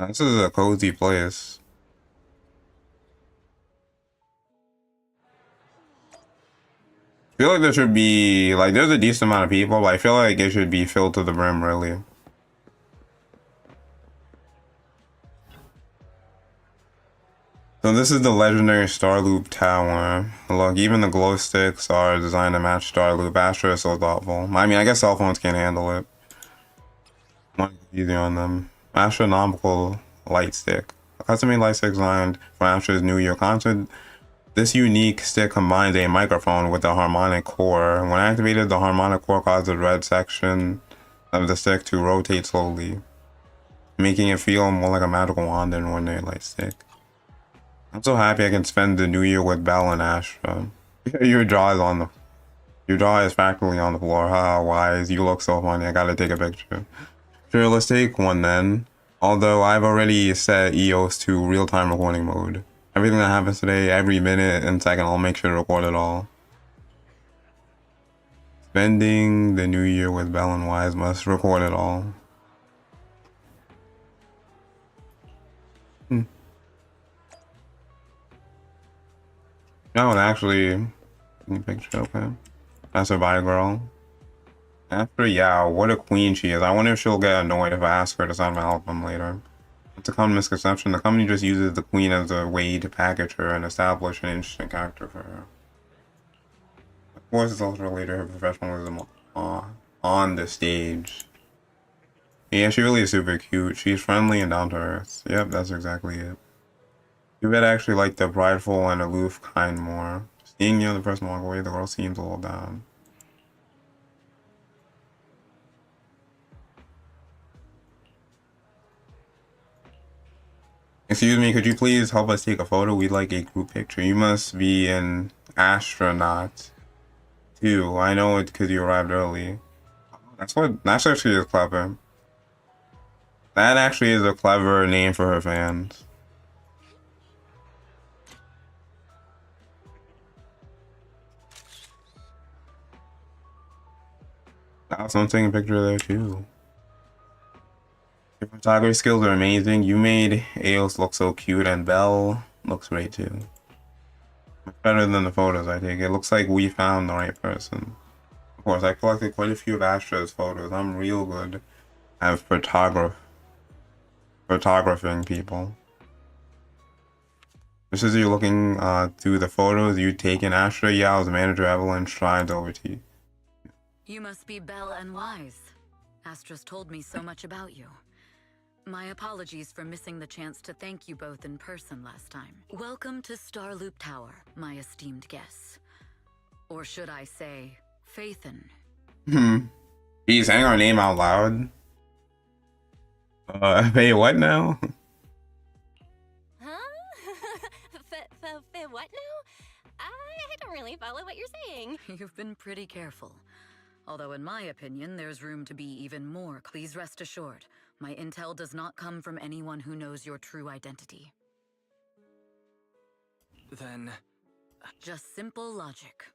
This is a cozy place. I feel like there should be, like, there's a decent amount of people, but I feel like it should be filled to the brim, really. So this is the legendary Starloop Tower. Look, even the glow sticks are designed to match Starloop. Astra is so thoughtful. I mean, I guess cell phones can't handle it. Might be easy on them. Astronomical light stick. A custom-made light stick designed for Astra's New Year concert. This unique stick combines a microphone with a harmonic core. When activated, the harmonic core causes the red section of the stick to rotate slowly, making it feel more like a magical wand than an ordinary light stick. I'm so happy I can spend the New Year with Belle and Astra. Your jaw is practically on the floor. Haha, wise. You look so funny. I gotta take a picture. Sure, let's take one then. Although I've already set EOS to real-time recording mode. Everything that happens today, every minute and second, I'll make sure to record it all. Spending the New Year with Belle and Wise must record it all. No, actually, picture, okay. That's a bye girl. After Yao, what a queen she is. I wonder if she'll get annoyed if I ask her to sign my album later. It's a common misconception. The company just uses the queen as a way to package her and establish an interesting character for her. Of course, it's also related to her professionalism on the stage. Yeah, she really is super cute. She's friendly and down to earth. Yep, that's exactly it. You better actually like the prideful and aloof kind more. Seeing the other person walk away, the girl seems a little down. Excuse me, could you please help us take a photo? We'd like a group picture. You must be an astronaut too. I know it because you arrived early. That's actually is clever. That actually is a clever name for her fans. I'm taking a picture there too. Your photography skills are amazing. You made Eos look so cute, and Belle looks great too. Much better than the photos I take. It looks like we found the right person. Of course, I collected quite a few of Astra's photos. I'm real good at photographing people. Just as you're looking through the photos you'd taken, Astra, yeah, I was manager Evelyn strides over to you. You must be Belle and Wise. Astra's told me so much about you. My apologies for missing the chance to thank you both in person last time. Welcome to Starloop Tower, my esteemed guests. Or should I say, Faithen. He's saying our name out loud. Hey, what now? Huh? What now? I don't really follow what you're saying. You've been pretty careful. Although in my opinion, there's room to be even more. Please rest assured, my intel does not come from anyone who knows your true identity. Then... Just simple logic.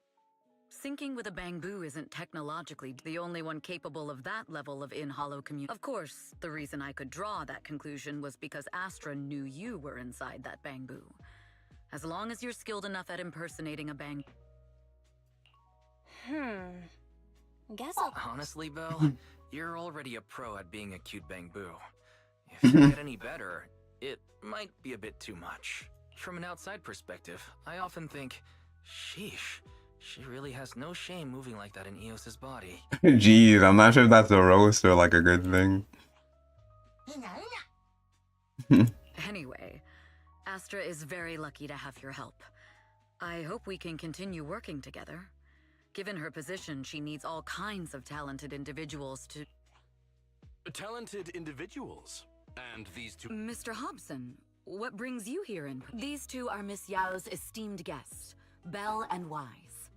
Syncing with a bamboo isn't technologically the only one capable of that level of in-hollow communication. Of course, the reason I could draw that conclusion was because Astra knew you were inside that bamboo. As long as you're skilled enough at impersonating a bang... Guess I'll... Honestly, Belle, you're already a pro at being a cute bamboo. If you get any better, it might be a bit too much. From an outside perspective, I often think, sheesh, she really has no shame moving like that in Eos's body. Jeez, I'm not sure if that's a roast or like a good thing. Anyway, Astra is very lucky to have your help. I hope we can continue working together. Given her position, she needs all kinds of talented individuals to... Talented individuals? And these two... Mr. Hobson, what brings you here in... These two are Miss Yao's esteemed guests, Belle and Wise.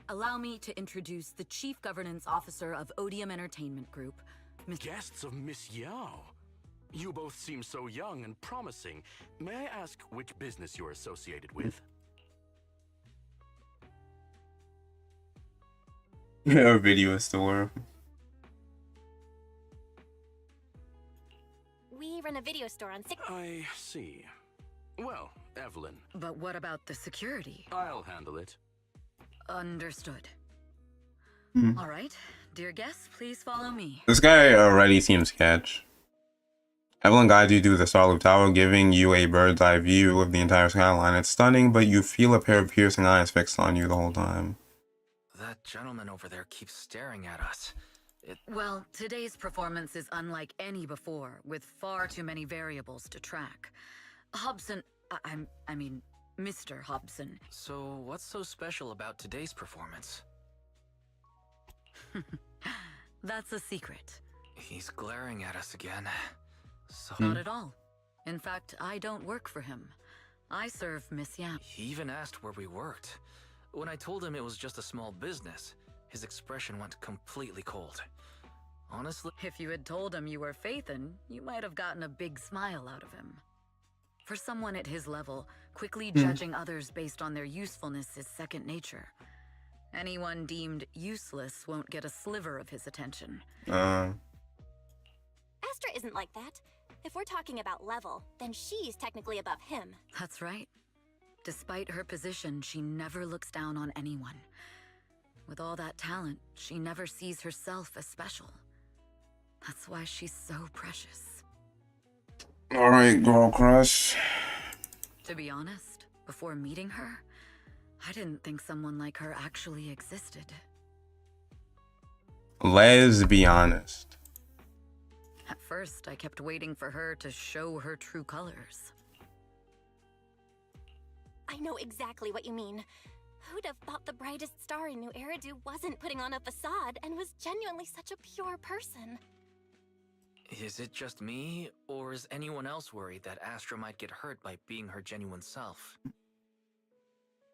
Allow me to introduce the Chief Governance Officer of Odium Entertainment Group, Miss... Guests of Miss Yao? You both seem so young and promising. May I ask which business you're associated with? A video store. We run a video store on Six... I see. Well, Evelyn. But what about the security? I'll handle it. Understood. All right, dear guests, please follow me. This guy already seems sketch. Evelyn guides you through the Starloop Tower, giving you a bird's eye view of the entire skyline. It's stunning, but you feel a pair of piercing eyes fixed on you the whole time. That gentleman over there keeps staring at us. Well, today's performance is unlike any before, with far too many variables to track. Hobson, I mean, Mr. Hobson. So, what's so special about today's performance? That's a secret. He's glaring at us again. So... Not at all. In fact, I don't work for him. I serve Miss Yao. He even asked where we worked. When I told him it was just a small business, his expression went completely cold. Honestly... If you had told him you were Faithen, you might have gotten a big smile out of him. For someone at his level, quickly judging others based on their usefulness is second nature. Anyone deemed useless won't get a sliver of his attention. Astra isn't like that. If we're talking about level, then she's technically above him. That's right. Despite her position, she never looks down on anyone. With all that talent, she never sees herself as special. That's why she's so precious. Alright, girl crush. To be honest, before meeting her, I didn't think someone like her actually existed. Let's be honest. At first, I kept waiting for her to show her true colors. I know exactly what you mean. Who'd have thought the brightest star in New Eridu wasn't putting on a facade and was genuinely such a pure person? Is it just me, or is anyone else worried that Astra might get hurt by being her genuine self?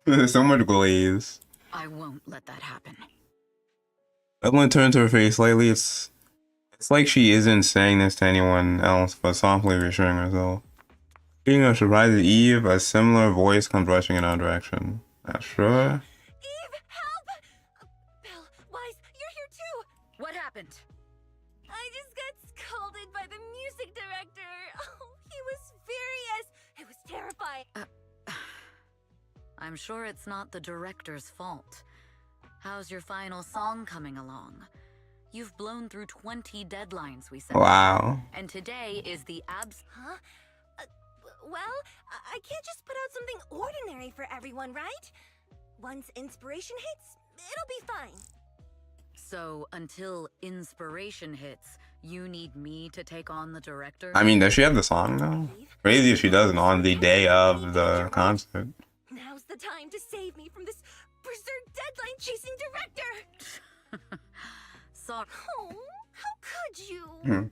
There's so much glaze. I won't let that happen. Evelyn turns her face slightly. It's like she isn't saying this to anyone else, but softly reassuring herself. Being a surprise Eve, a similar voice comes rushing in our direction. Astra? Eve, help! Belle, Wise, you're here too! What happened? I just got scolded by the music director. Oh, he was furious. It was terrifying. I'm sure it's not the director's fault. How's your final song coming along? You've blown through 20 deadlines we set. Wow. And today is the Huh? Well, I can't just put out something ordinary for everyone, right? Once inspiration hits, it'll be fine. So until inspiration hits, you need me to take on the director? I mean, does she have the song though? Crazy if she doesn't on the day of the concert. Now's the time to save me from this berserk deadline-chasing director! Sorry. Oh, how could you?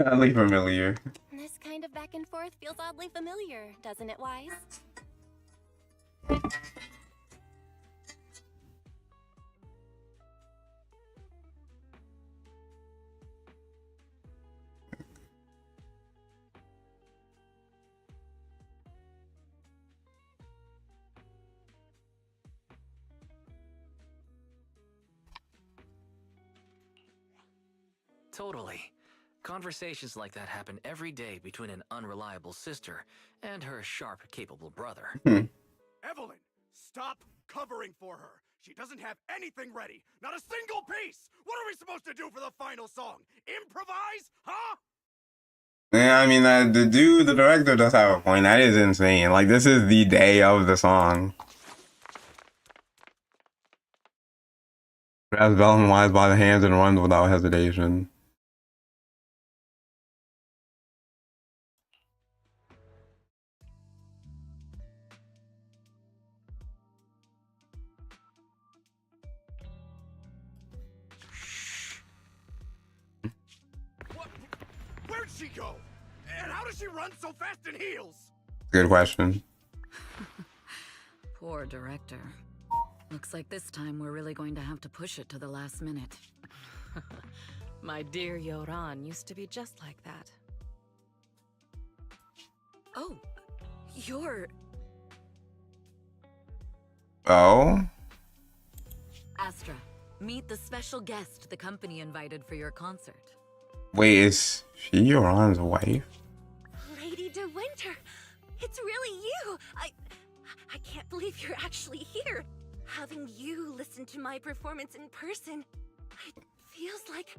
Oddly familiar. This kind of back and forth feels oddly familiar, doesn't it, Wise? Totally. Conversations like that happen every day between an unreliable sister and her sharp, capable brother. Evelyn, stop covering for her. She doesn't have anything ready. Not a single piece. What are we supposed to do for the final song? Improvise? Huh? Yeah, I mean, the director does have a point. That is insane. Like, this is the day of the song. Grabs Belle and Wise by the hands and runs without hesitation. What? Where'd she go? And how does she run so fast in heels? Good question. Poor director. Looks like this time we're really going to have to push it to the last minute. My dear Yoran used to be just like that. Oh, you're... Oh? Astra, meet the special guest the company invited for your concert. Wait, is she Yoran's wife? Lady De Winter, it's really you. I can't believe you're actually here. Having you listen to my performance in person, it feels like...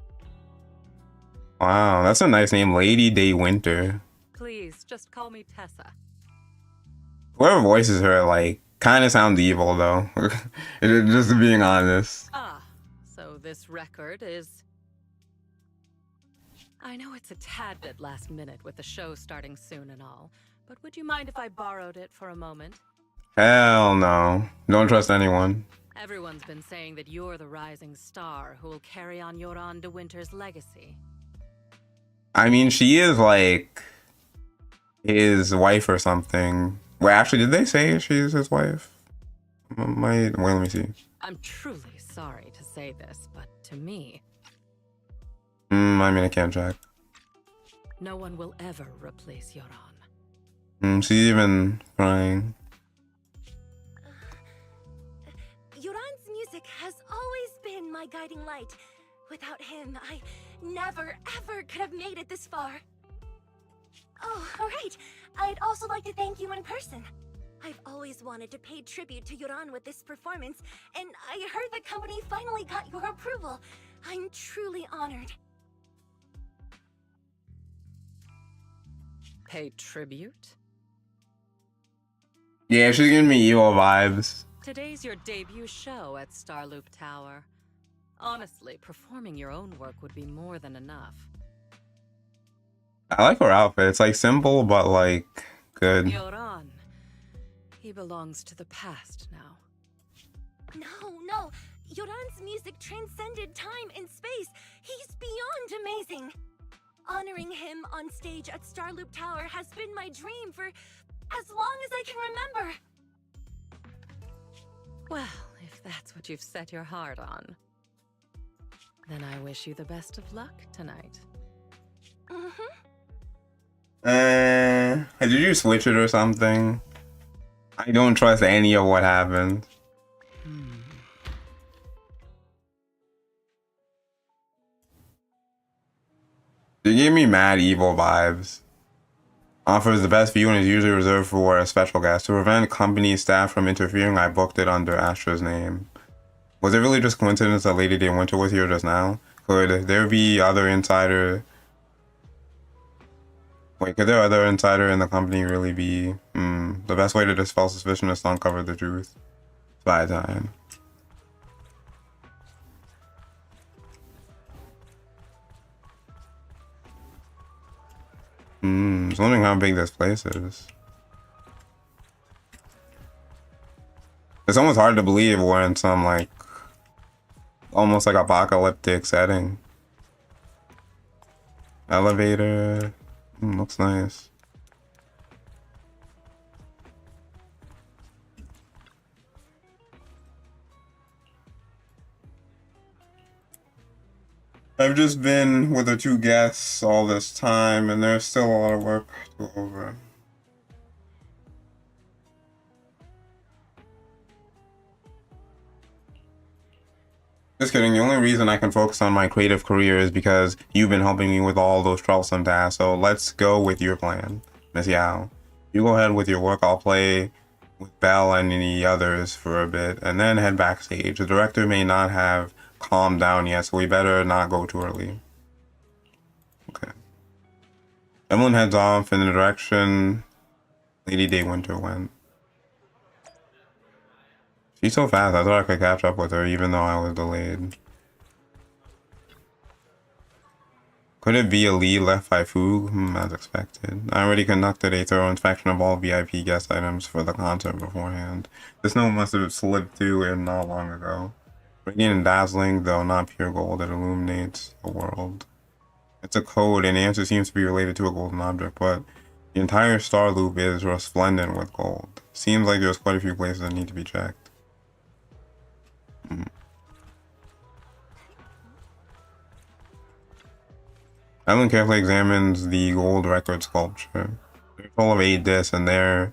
Wow, that's a nice name, Lady De Winter. Please, just call me Tessa. Whoever voices her, like, kind of sounds evil, though. Just being honest. Ah, so this record is... I know it's a tad bit last minute with the show starting soon and all, but would you mind if I borrowed it for a moment? Hell no. Don't trust anyone. Everyone's been saying that you're the rising star who will carry on Yoran De Winter's legacy. I mean, she is, like, his wife or something. Wait, actually, did they say she's his wife? Wait, let me see. I'm truly sorry to say this, but to me, I mean, I can't check. no one will ever replace Yoran. She's even crying. Yoran's music has always been my guiding light. Without him, I never, ever could have made it this far. Oh, right. I'd also like to thank you in person. I've always wanted to pay tribute to Yoran with this performance, and I heard the company finally got your approval. I'm truly honored. Pay tribute? Yeah, she's giving me evil vibes. Today's your debut show at Starloop Tower. Honestly, performing your own work would be more than enough. I like her outfit. It's like simple, but like good. Yoran, he belongs to the past now. No. Yoran's music transcended time and space. He's beyond amazing. Honoring him on stage at Starloop Tower has been my dream for as long as I can remember. Well, if that's what you've set your heart on, then I wish you the best of luck tonight. Did you switch it or something? I don't trust any of what happened. They gave me mad evil vibes. Offers the best view and is usually reserved for a special guest. To prevent company staff from interfering, I booked it under Astra's name. Was it really just coincidence that Lady Day Winter was here just now? Could there be other insider? Wait, could there other insider in the company really be? The best way to dispel suspicion is to uncover the truth. Spy time. I was wondering how big this place is. It's almost hard to believe we're in some like almost like apocalyptic setting. Elevator. Looks nice. I've just been with the two guests all this time, and there's still a lot of work to go over. Just kidding, the only reason I can focus on my creative career is because you've been helping me with all those troublesome tasks, so let's go with your plan, Miss Yao. You go ahead with your work, I'll play with Belle and any others for a bit, and then head backstage. The director may not have calmed down yet, so we better not go too early. Okay. Evelyn heads off in the direction Lady Day Winter went. She's so fast, I thought I could catch up with her even though I was delayed. Could it be a lead left by Foog? As expected. I already conducted a thorough inspection of all VIP guest items for the concert beforehand. This note must have slipped through it not long ago. Radiant and dazzling, though not pure gold, it illuminates the world. It's a code, and the answer seems to be related to a golden object, but the entire star loop is resplendent with gold. Seems like there's quite a few places that need to be checked. Ellen carefully examines the gold record sculpture. They're full of 8 discs, and they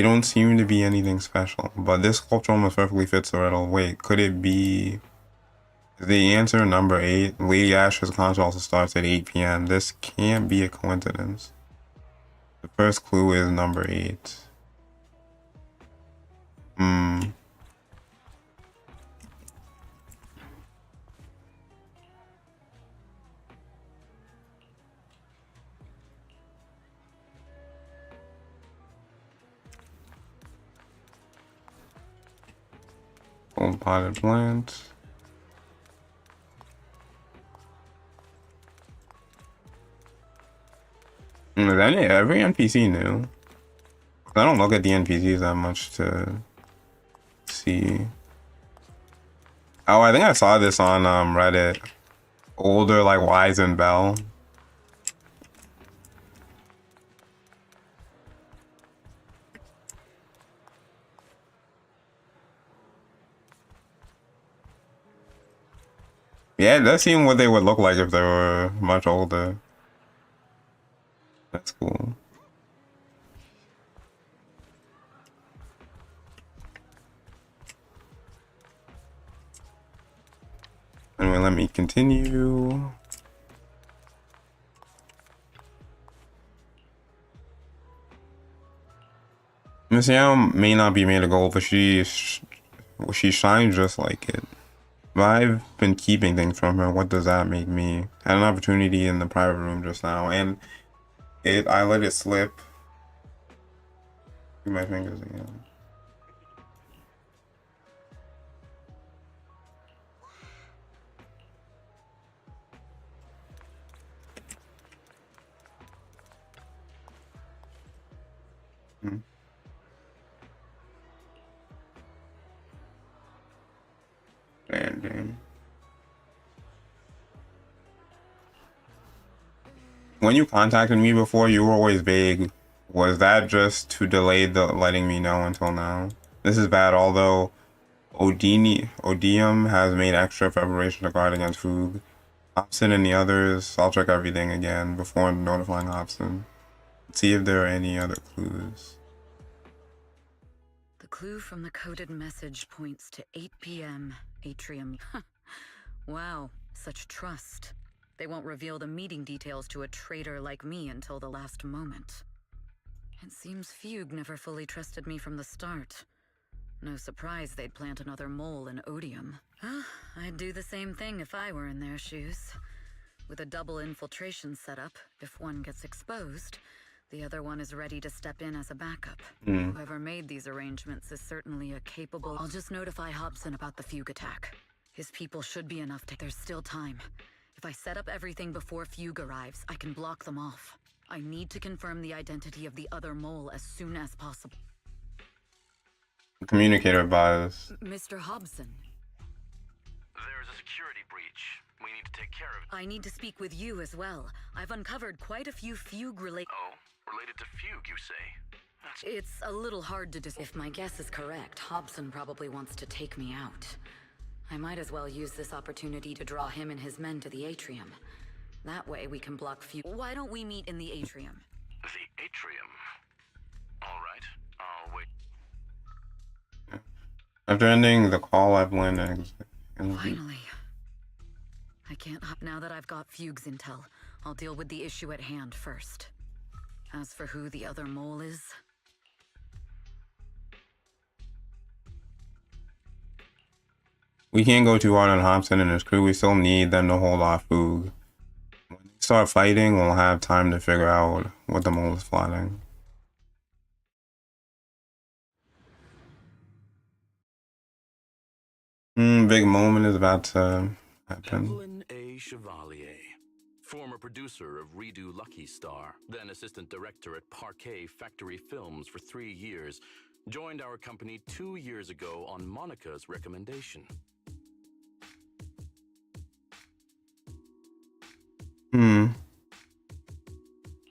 don't seem to be anything special. But this sculpture almost perfectly fits the riddle. Wait, could it be... Is the answer number 8? Lady Ash's concert also starts at 8 p.m. This can't be a coincidence. The first clue is number 8. Old potted plant. Is every NPC new? I don't look at the NPCs that much to see. Oh, I think I saw this on Reddit. Older, like Wise and Bell. Yeah, it does seem what they would look like if they were much older. That's cool. Anyway, let me continue. Miss Yao may not be made of gold, but she shines just like it. But I've been keeping things from her. What does that make me? I had an opportunity in the private room just now, and I let it slip through my fingers again. when you contacted me before, you were always vague. Was that just to delay the letting me know until now? This is bad, although Odium has made extra preparation to guard against Foog. Hobson and the others, I'll check everything again before notifying Hobson. See if there are any other clues. The clue from the coded message points to 8 p.m. Atrium. Wow, such trust. They won't reveal the meeting details to a traitor like me until the last moment. It seems Fugue never fully trusted me from the start. No surprise they'd plant another mole in Odium. I'd do the same thing if I were in their shoes. With a double infiltration setup, if one gets exposed, the other one is ready to step in as a backup. Whoever made these arrangements is certainly a capable... I'll just notify Hobson about the Fugue attack. His people should be enough to... There's still time. If I set up everything before Fugue arrives, I can block them off. I need to confirm the identity of the other mole as soon as possible. Communicator bias. Mr. Hobson. There's a security breach. We need to take care of it. I need to speak with you as well. I've uncovered quite a few Fugue-related... Oh, related to Fugue, you say? That's... It's a little hard to If my guess is correct, Hobson probably wants to take me out. I might as well use this opportunity to draw him and his men to the Atrium. That way we can block Fugue. Why don't we meet in the Atrium? The Atrium? Alright, I'll wait. After ending the call, Evelyn exit. Finally. I can't... Now that I've got Fugue's intel, I'll deal with the issue at hand first. As for who the other mole is... We can't go too hard on Hobson and his crew. We still need them to hold off Foog. When they start fighting, we'll have time to figure out what the mole is plotting. Big moment is about to happen. Evelyn A. Chevalier, former producer of Redo Lucky Star, then assistant director at Parquet Factory Films for 3 years, joined our company 2 years ago on Monica's recommendation.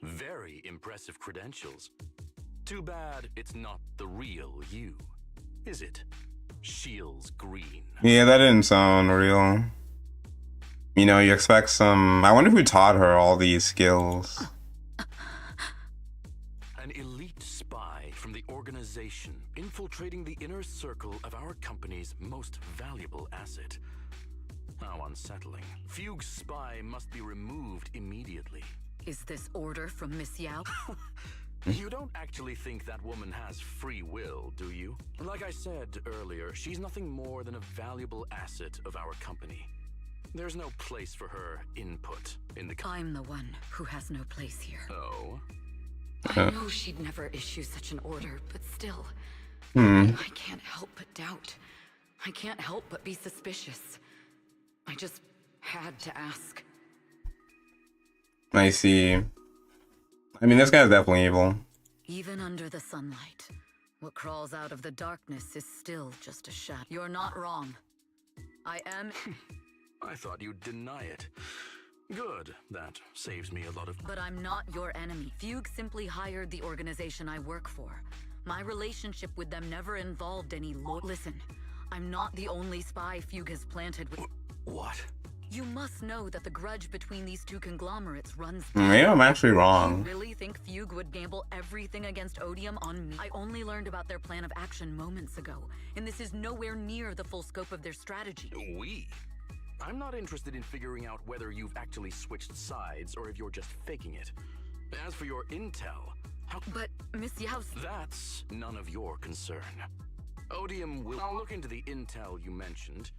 Very impressive credentials. Too bad it's not the real you, is it? Shields Green. Yeah, that didn't sound real. You know, you expect some... I wonder who taught her all these skills. An elite spy from the organization infiltrating the inner circle of our company's most valuable asset. How unsettling. Fugue's spy must be removed immediately. Is this order from Miss Yao? You don't actually think that woman has free will, do you? Like I said earlier, she's nothing more than a valuable asset of our company. There's no place for her input in the... I'm the one who has no place here. Oh? I know she'd never issue such an order, but still... I can't help but doubt. I can't help but be suspicious. I just had to ask. I see. I mean, this guy's definitely evil. Even under the sunlight, what crawls out of the darkness is still just a shadow. You're not wrong. I am... I thought you'd deny it. Good. That saves me a lot of... But I'm not your enemy. Fugue simply hired the organization I work for. My relationship with them never involved any Listen, I'm not the only spy Fugue has planted with... What? You must know that the grudge between these two conglomerates runs... Maybe I'm actually wrong. You really think Fugue would gamble everything against Odium on me? I only learned about their plan of action moments ago, and this is nowhere near the full scope of their strategy. We? I'm not interested in figuring out whether you've actually switched sides or if you're just faking it. As for your intel... But, Miss Yao's... That's none of your concern. Odium will... I'll look into the intel you mentioned.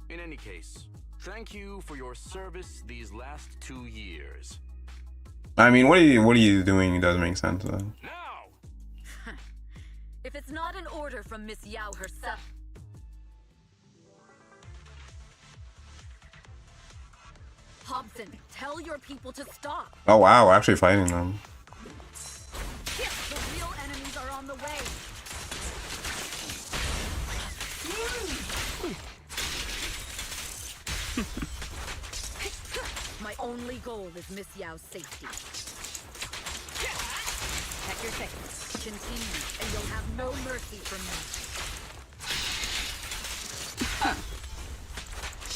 In any case, thank you for your service these last 2 years. I mean, what are you doing doesn't make sense though. Now! If it's not an order from Miss Yao herself... Hobson, tell your people to stop. Oh wow, we're actually fighting them. The real enemies are on the way. My only goal is Miss Yao's safety. Check your tickets. Continue, and you'll have no mercy from me.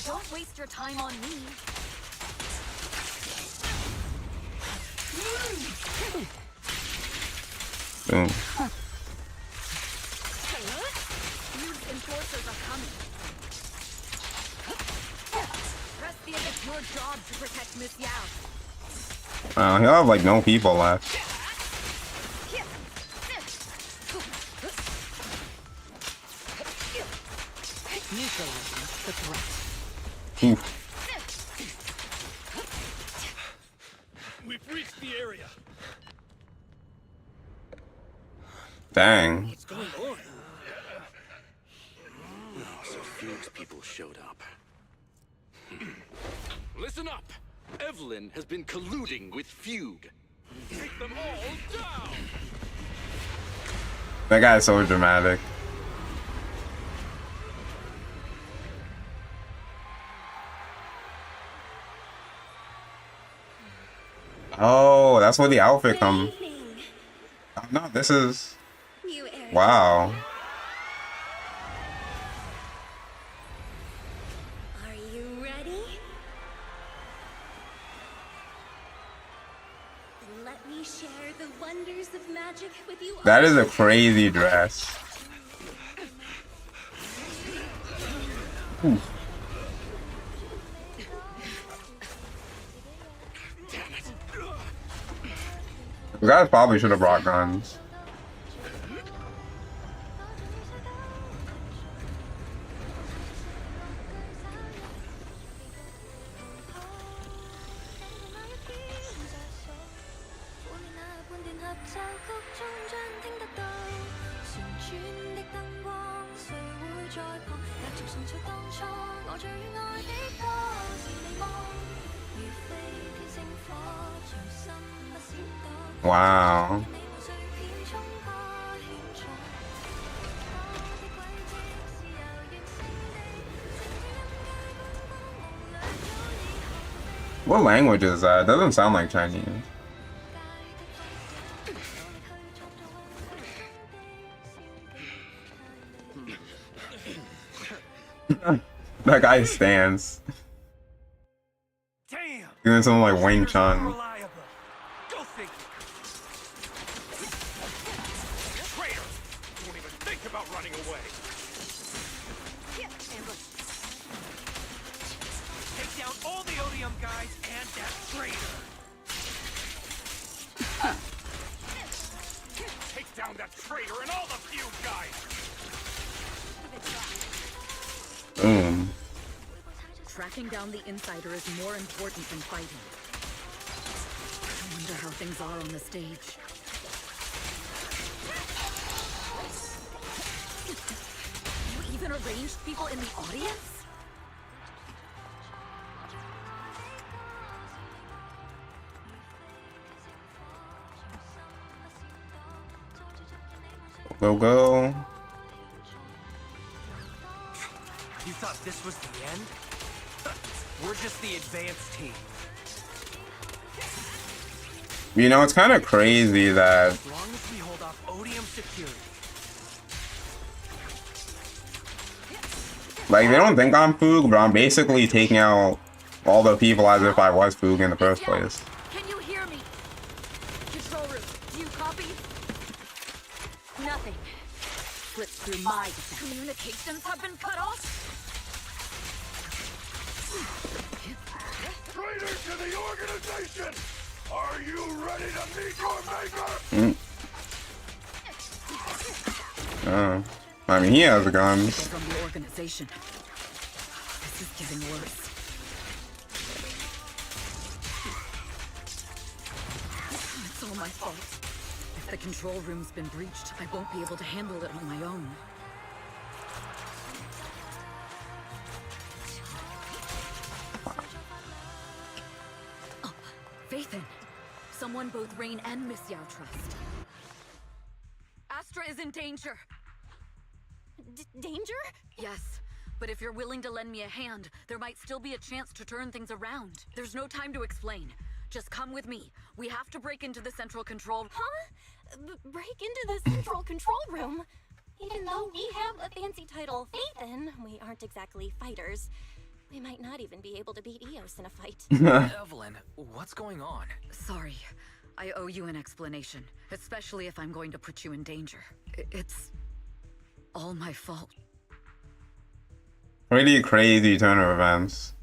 Don't waste your time on me. Boom. Huge enforcers are coming. Press the it's your job to protect Miss Yao. He'll have like no people left. Neutralizing the threat. Oof. We've reached the area. Dang. What's going on? Oh, so Fuchs people showed up. Listen up! Evelyn has been colluding with Fugue. Take them all down! That guy's so dramatic. Oh, that's where the outfit comes. Oh, no, this is... New era. Wow. Are you ready? Then let me share the wonders of magic with you all. That is a crazy dress. Ooh. You guys probably should have brought guns. Wow. What language is that? It doesn't sound like Chinese. That guy stands. Damn! Doing something like Wing Chun. Unreliable. Go figure. Traitor! Won't even think about running away. Take down all the Odium guys and that traitor. Take down that traitor and all the Fugue guys. Boom. Tracking down the insider is more important than fighting. I wonder how things are on the stage. You even arranged people in the audience? Go, go. You thought this was the end? We're just the advanced team. You know, it's kind of crazy that As long as we hold off Odium security. like they don't think I'm Foog, but I'm basically taking out all the people as if I was Foog in the first place. Can you hear me? Control room, do you copy? Nothing. Slips through my defense. Communications have been cut off? Traitor to the organization! Are you ready to meet your maker? I mean, he has guns. People from the organization. This is getting worse. It's all my fault. If the control room's been breached, I won't be able to handle it on my own. Oh, Faithin. Someone both Rain and Miss Yao trust. Astra is in danger. Danger? Yes. But if you're willing to lend me a hand, there might still be a chance to turn things around. There's no time to explain. Just come with me. We have to break into the central control. Huh? Break into the central control room? Even though we have a fancy title, Ethan, we aren't exactly fighters. We might not even be able to beat Eos in a fight. Evelyn, what's going on? Sorry. I owe you an explanation, especially if I'm going to put you in danger. It's all my fault. Really crazy turn of events.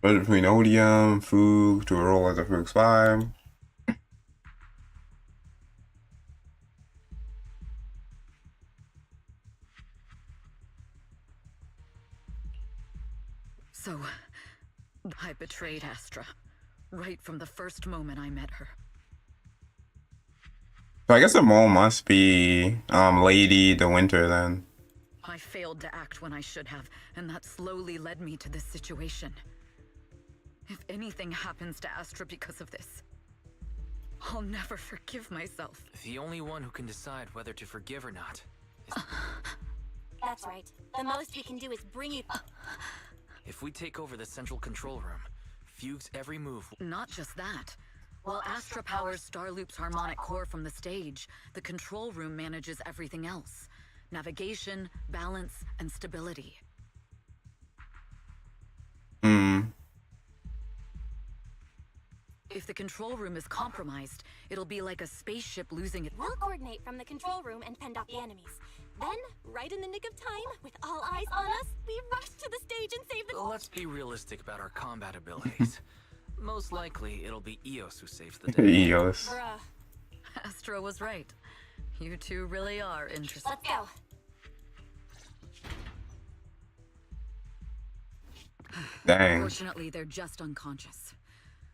But between Odium, Foog, to a role as a Foog spy. So, I betrayed Astra, right from the first moment I met her. So I guess the mole must be Lady the Winter then. I failed to act when I should have, and that slowly led me to this situation. If anything happens to Astra because of this, I'll never forgive myself. The only one who can decide whether to forgive or not is... That's right. The most we can do is bring you... If we take over the central control room, Fugue's every move... Not just that. While Astra powers Starloop's harmonic core from the stage, the control room manages everything else. Navigation, balance, and stability. If the control room is compromised, it'll be like a spaceship losing its... We'll coordinate from the control room and fend off the enemies. Then, right in the nick of time, with all eyes on us, we rush to the stage and save the... Let's be realistic about our combat abilities. Most likely, it'll be Eos who saves the day. Eos. Bruh. Astra was right. You two really are interesting. Let's go. Dang. Fortunately, they're just unconscious.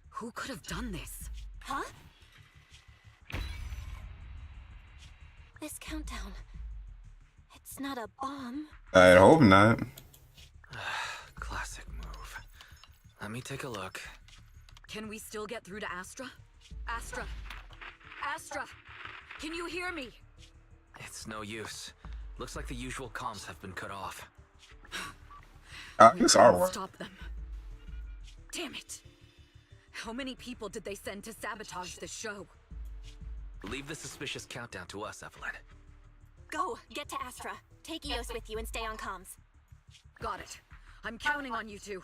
Who could have done this? Huh? This countdown. It's not a bomb. I hope not. Classic move. Let me take a look. Can we still get through to Astra? Astra! Astra! Can you hear me? It's no use. Looks like the usual comms have been cut off. This artwork. Stop them. Damn it. How many people did they send to sabotage the show? Leave the suspicious countdown to us, Evelyn. Go, get to Astra. Take Eos with you and stay on comms. Got it. I'm counting on you two.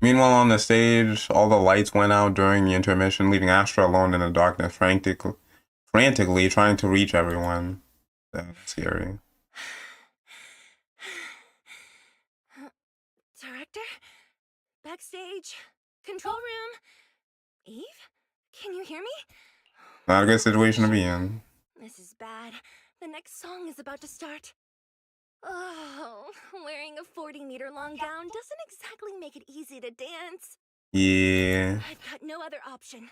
Meanwhile, on the stage, all the lights went out during the intermission, leaving Astra alone in the darkness, frantically trying to reach everyone. That's scary. Director? Backstage? Control room? Eve? Can you hear me? Not a good situation to be in. This is bad. The next song is about to start. Oh, wearing a 40-meter long gown doesn't exactly make it easy to dance. Yeah. I've got no other option.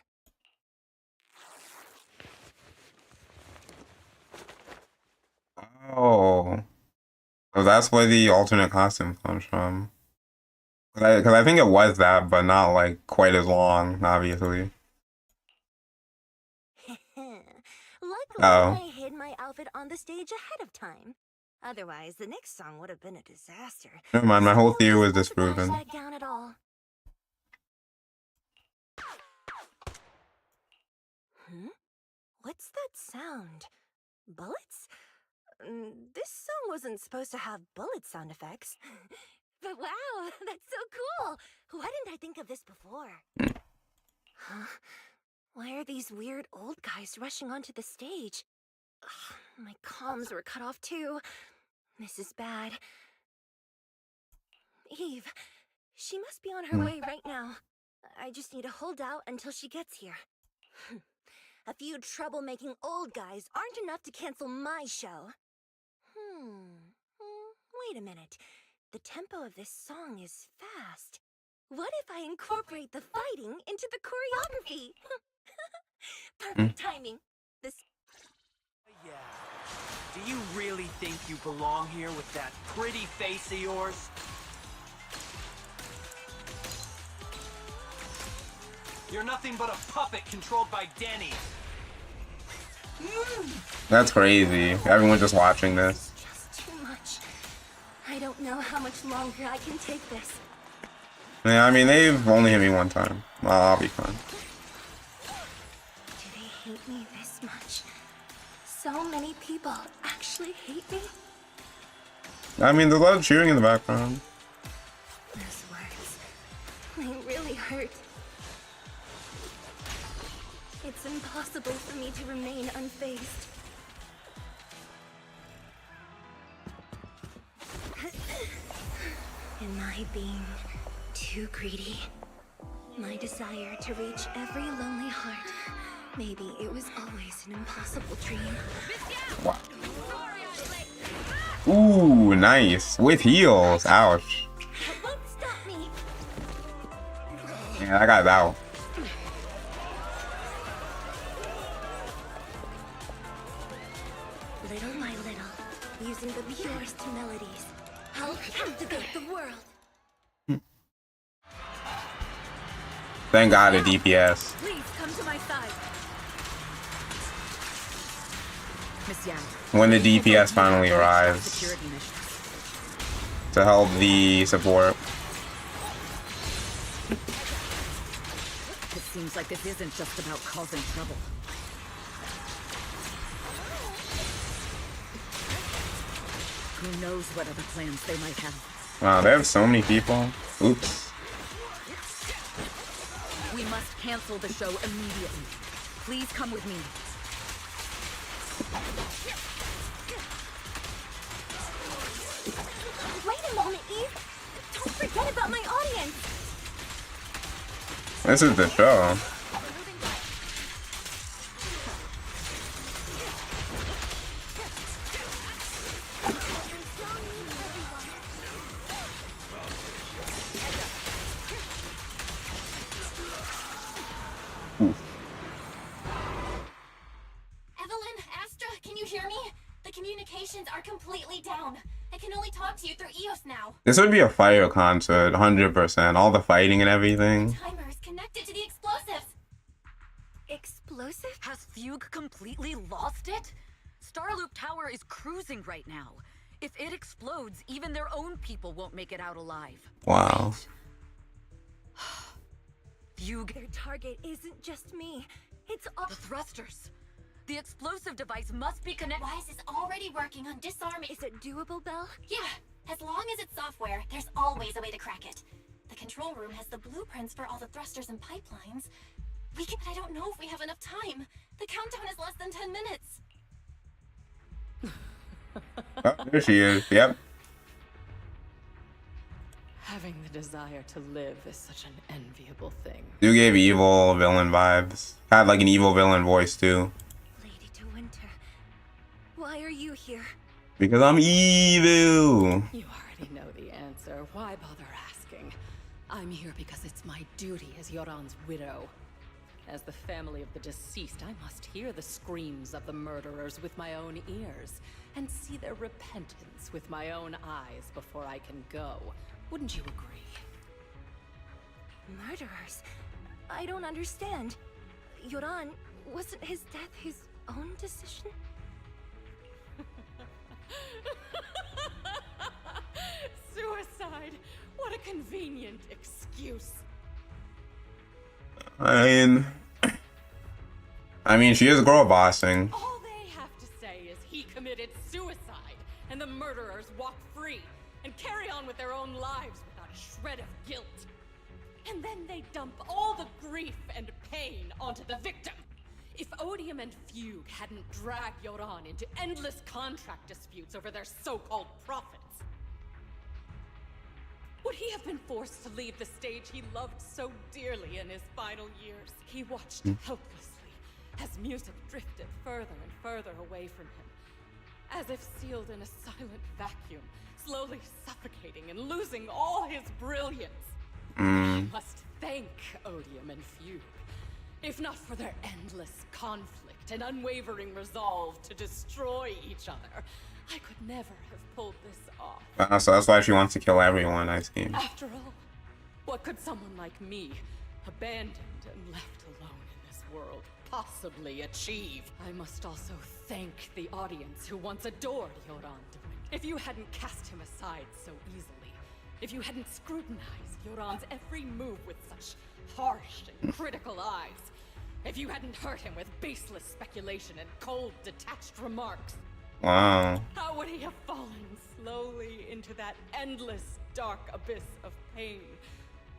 Oh. So that's where the alternate costume comes from. Because I think it was that, but not like quite as long, obviously. Luckily, Oh. I hid my outfit on the stage ahead of time. Otherwise, the next song would have been a disaster. Never mind, my whole So theory was I wasn't about to disproven. back down at all. What's that sound? Bullets? This song wasn't supposed to have bullet sound effects. But wow, that's so cool! Why didn't I think of this before? Huh? Why are these weird old guys rushing onto the stage? Ugh, my comms were cut off too. This is bad. Eve, she must be on her way right now. I just need to hold out until she gets here. A few troublemaking old guys aren't enough to cancel my show. Wait a minute. The tempo of this song is fast. What if I incorporate the fighting into the choreography? Perfect timing. This... Yeah. Do you really think you belong here with that pretty face of yours? You're nothing but a puppet controlled by Denny. That's crazy. Everyone just watching this. know how much longer I can take this. Yeah, I mean, they've only hit me one time. Well, I'll be fine. Do they hate me this much? So many people actually hate me? I mean, there's a lot of cheering in the background. Those words, they really hurt. It's impossible for me to remain unfazed. Am I being too greedy? My desire to reach every lonely heart. Maybe it was always an impossible dream. Wow. Ooh, nice. With heels. Ouch. It won't stop me. Yeah, I got that one. Little by little, using the purest melodies, I'll captivate the world. Thank God a DPS. Please come to my side. Miss Yang. When the DPS finally arrives Security missions. to help the support. It seems like this isn't just about causing trouble. Who knows what other plans they might have. Wow, they have so many people. Oops. We must cancel the show immediately. Please come with me. Wait a moment, Eve. Don't forget about my audience. This is the show. Evelyn, Astra, can you hear me? The communications are completely down. I can only talk to you through EOS now. This would be a fire concert, 100%. All the fighting and everything. The timer is connected to the explosives. Explosive? Has Fugue completely lost it? Starloop Tower is cruising right now. If it explodes, even their own people won't make it out alive. Wow. Fugue. Their target isn't just me. It's all The thrusters. The explosive device must be connected. Wise is already working on disarming. Is it doable, Belle? Yeah, as long as it's software, there's always a way to crack it. The control room has the blueprints for all the thrusters and pipelines. We can, but I don't know if we have enough time. The countdown is less than 10 minutes. Oh, there she is. Yep. Having the desire to live is such an enviable thing. You gave evil villain vibes. Had like an evil villain voice too. Lady De Winter, why are you here? Because I'm evil. You already know the answer. Why bother asking? I'm here because it's my duty as Yoran's widow. As the family of the deceased, I must hear the screams of the murderers with my own ears, and see their repentance with my own eyes before I can go. Wouldn't you agree? Murderers? I don't understand. Yoran, wasn't his death his own decision? Suicide! What a convenient excuse. I mean, she is girl bossing. All they have to say is he committed suicide, and the murderers walk free and carry on with their own lives without a shred of guilt. And then they dump all the grief and pain onto the victim. If Odium and Fugue hadn't dragged Yoran into endless contract disputes over their so-called profits, would he have been forced to leave the stage he loved so dearly in his final years? He watched helplessly as music drifted further and further away from him, as if sealed in a silent vacuum, slowly suffocating and losing all his brilliance. I must thank Odium and Fugue, if not for their endless conflict and unwavering resolve to destroy each other, I could never have pulled this off. So that's why she wants to kill everyone, I see. After all, what could someone like me, abandoned and left alone in this world, possibly achieve? I must also thank the audience who once adored Yoran. If you hadn't cast him aside so easily, if you hadn't scrutinized Yoran's every move with such harsh and critical eyes, if you hadn't hurt him with baseless speculation and cold, detached remarks, Wow. how would he have fallen slowly into that endless, dark abyss of pain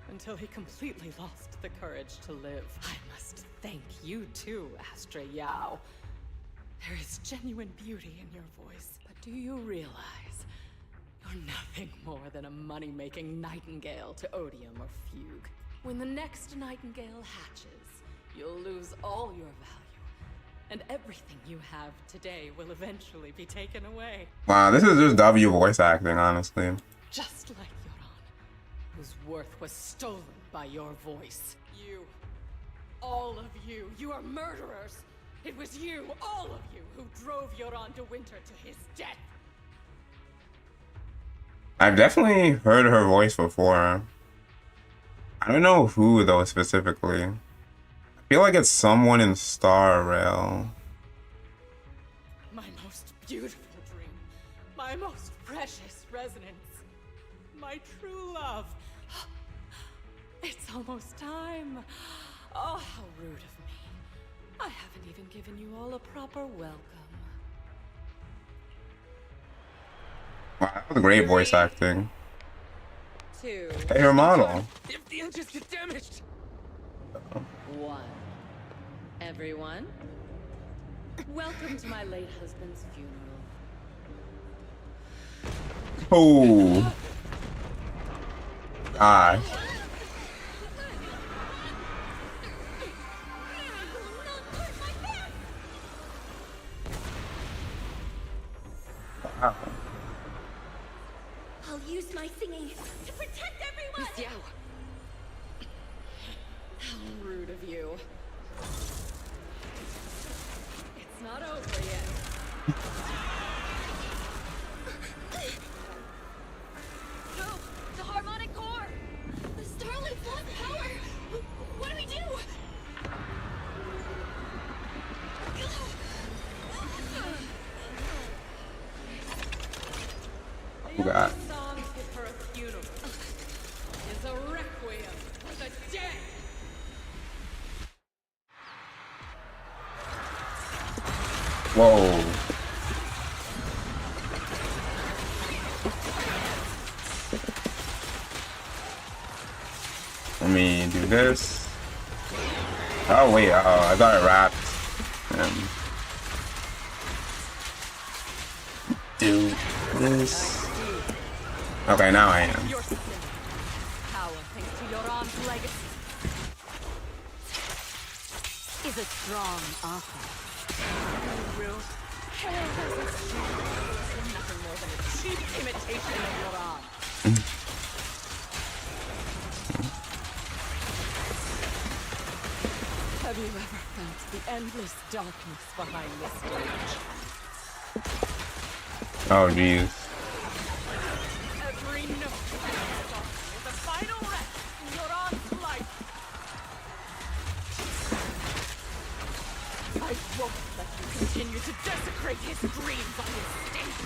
until he completely lost the courage to live? I must thank you too, Astra Yao. There is genuine beauty in your voice, but do you realize you're nothing more than a money-making nightingale to Odium or Fugue? When the next nightingale hatches, you'll lose all your value, and everything you have today will eventually be taken away. Wow, this is just W voice acting, honestly. Just like Yoran, whose worth was stolen by your voice. You, all of you, you are murderers! It was you, all of you, who drove Yoran de Winter to his death! I've definitely heard her voice before. I don't know who, though, specifically. I feel like it's someone in Star Rail. My most beautiful dream, my most precious resonance, my true love. It's almost time. Oh, how rude of me. I haven't even given you all a proper welcome. Wow, that was great voice acting. 2. Hey, her model. If the engines get damaged! 1. Everyone, welcome to my late husband's funeral. Oh. Gosh. Wow. I'll use my singing to protect everyone! Miss Yao! How rude of you. It's not over yet. No! The harmonic core! The Starlight's lost power! What do we do? Oh, God. The song for a funeral is a requiem for the dead! Whoa. Let me do this. Oh wait, I got it wrapped. Do this. Okay, now I am. Your sin. Power thanks to Yoran's legacy is a strong offer. Real hell has its strength. You're nothing more than a cheap imitation of Yoran. Have you ever felt the endless darkness behind this stage? Oh jeez. Every note of this song is a final rest in Yoran's life. I won't let you continue to desecrate his dreams on this stage.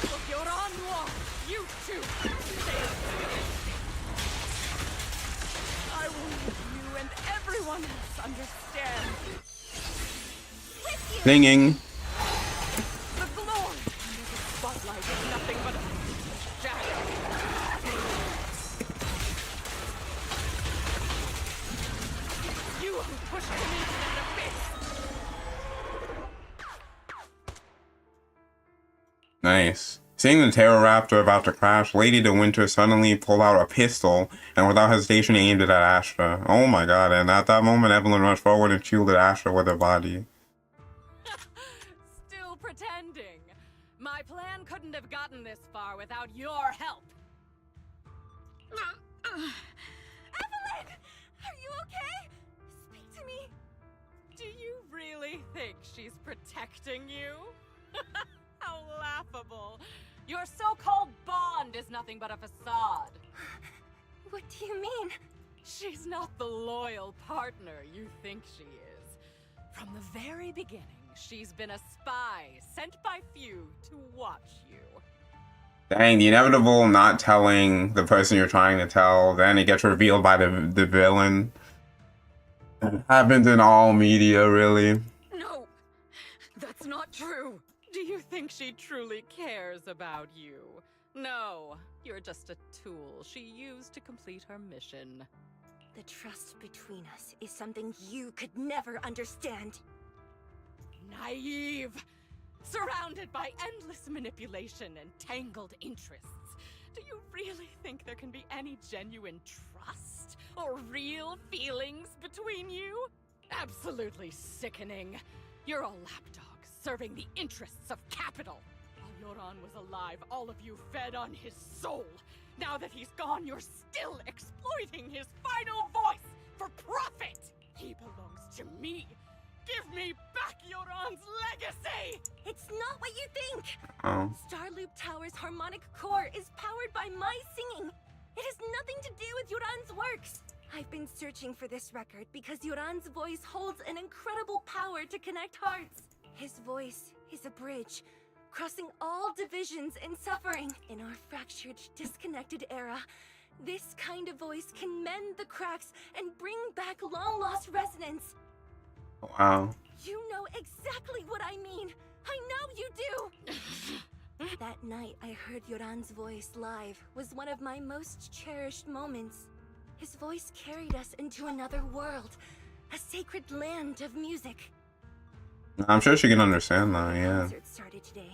Look, Yoran Noir, you too. I will make you and everyone else understand. Singing. The glory under the spotlight is nothing but a shadow. You who pushed me into that abyss. Nice. Seeing the Pteroraptor about to crash, Lady de Winter suddenly pulled out a pistol and without hesitation aimed it at Astra. Oh my god, and at that moment Evelyn rushed forward and shielded Astra with her body. Still pretending. My plan couldn't have gotten this far without your help. Evelyn! Are you okay? Speak to me. Do you really think she's protecting you? How laughable. Your so-called bond is nothing but a facade. What do you mean? She's not the loyal partner you think she is. From the very beginning, she's been a spy sent by few to watch you. Dang, the inevitable not telling the person you're trying to tell, then it gets revealed by the villain. It happens in all media, really. No, that's not true. Do you think she truly cares about you? No, you're just a tool she used to complete her mission. The trust between us is something you could never understand. Naive! Surrounded by endless manipulation and tangled interests. Do you really think there can be any genuine trust or real feelings between you? Absolutely sickening. You're all lapdogs serving the interests of capital. While Yoran was alive, all of you fed on his soul. Now that he's gone, you're still exploiting his final voice for profit. He belongs to me. Give me back Yoran's legacy! It's not what you think! Oh. Starloop Tower's harmonic core is powered by my singing. It has nothing to do with Yoran's works. I've been searching for this record because Yoran's voice holds an incredible power to connect hearts. His voice is a bridge, crossing all divisions and suffering. In our fractured, disconnected era, this kind of voice can mend the cracks and bring back long-lost resonance. Wow. You know exactly what I mean. I know you do. That night I heard Yoran's voice live was one of my most cherished moments. His voice carried us into another world, a sacred land of music. I'm sure she can understand that, yeah. The concert started today.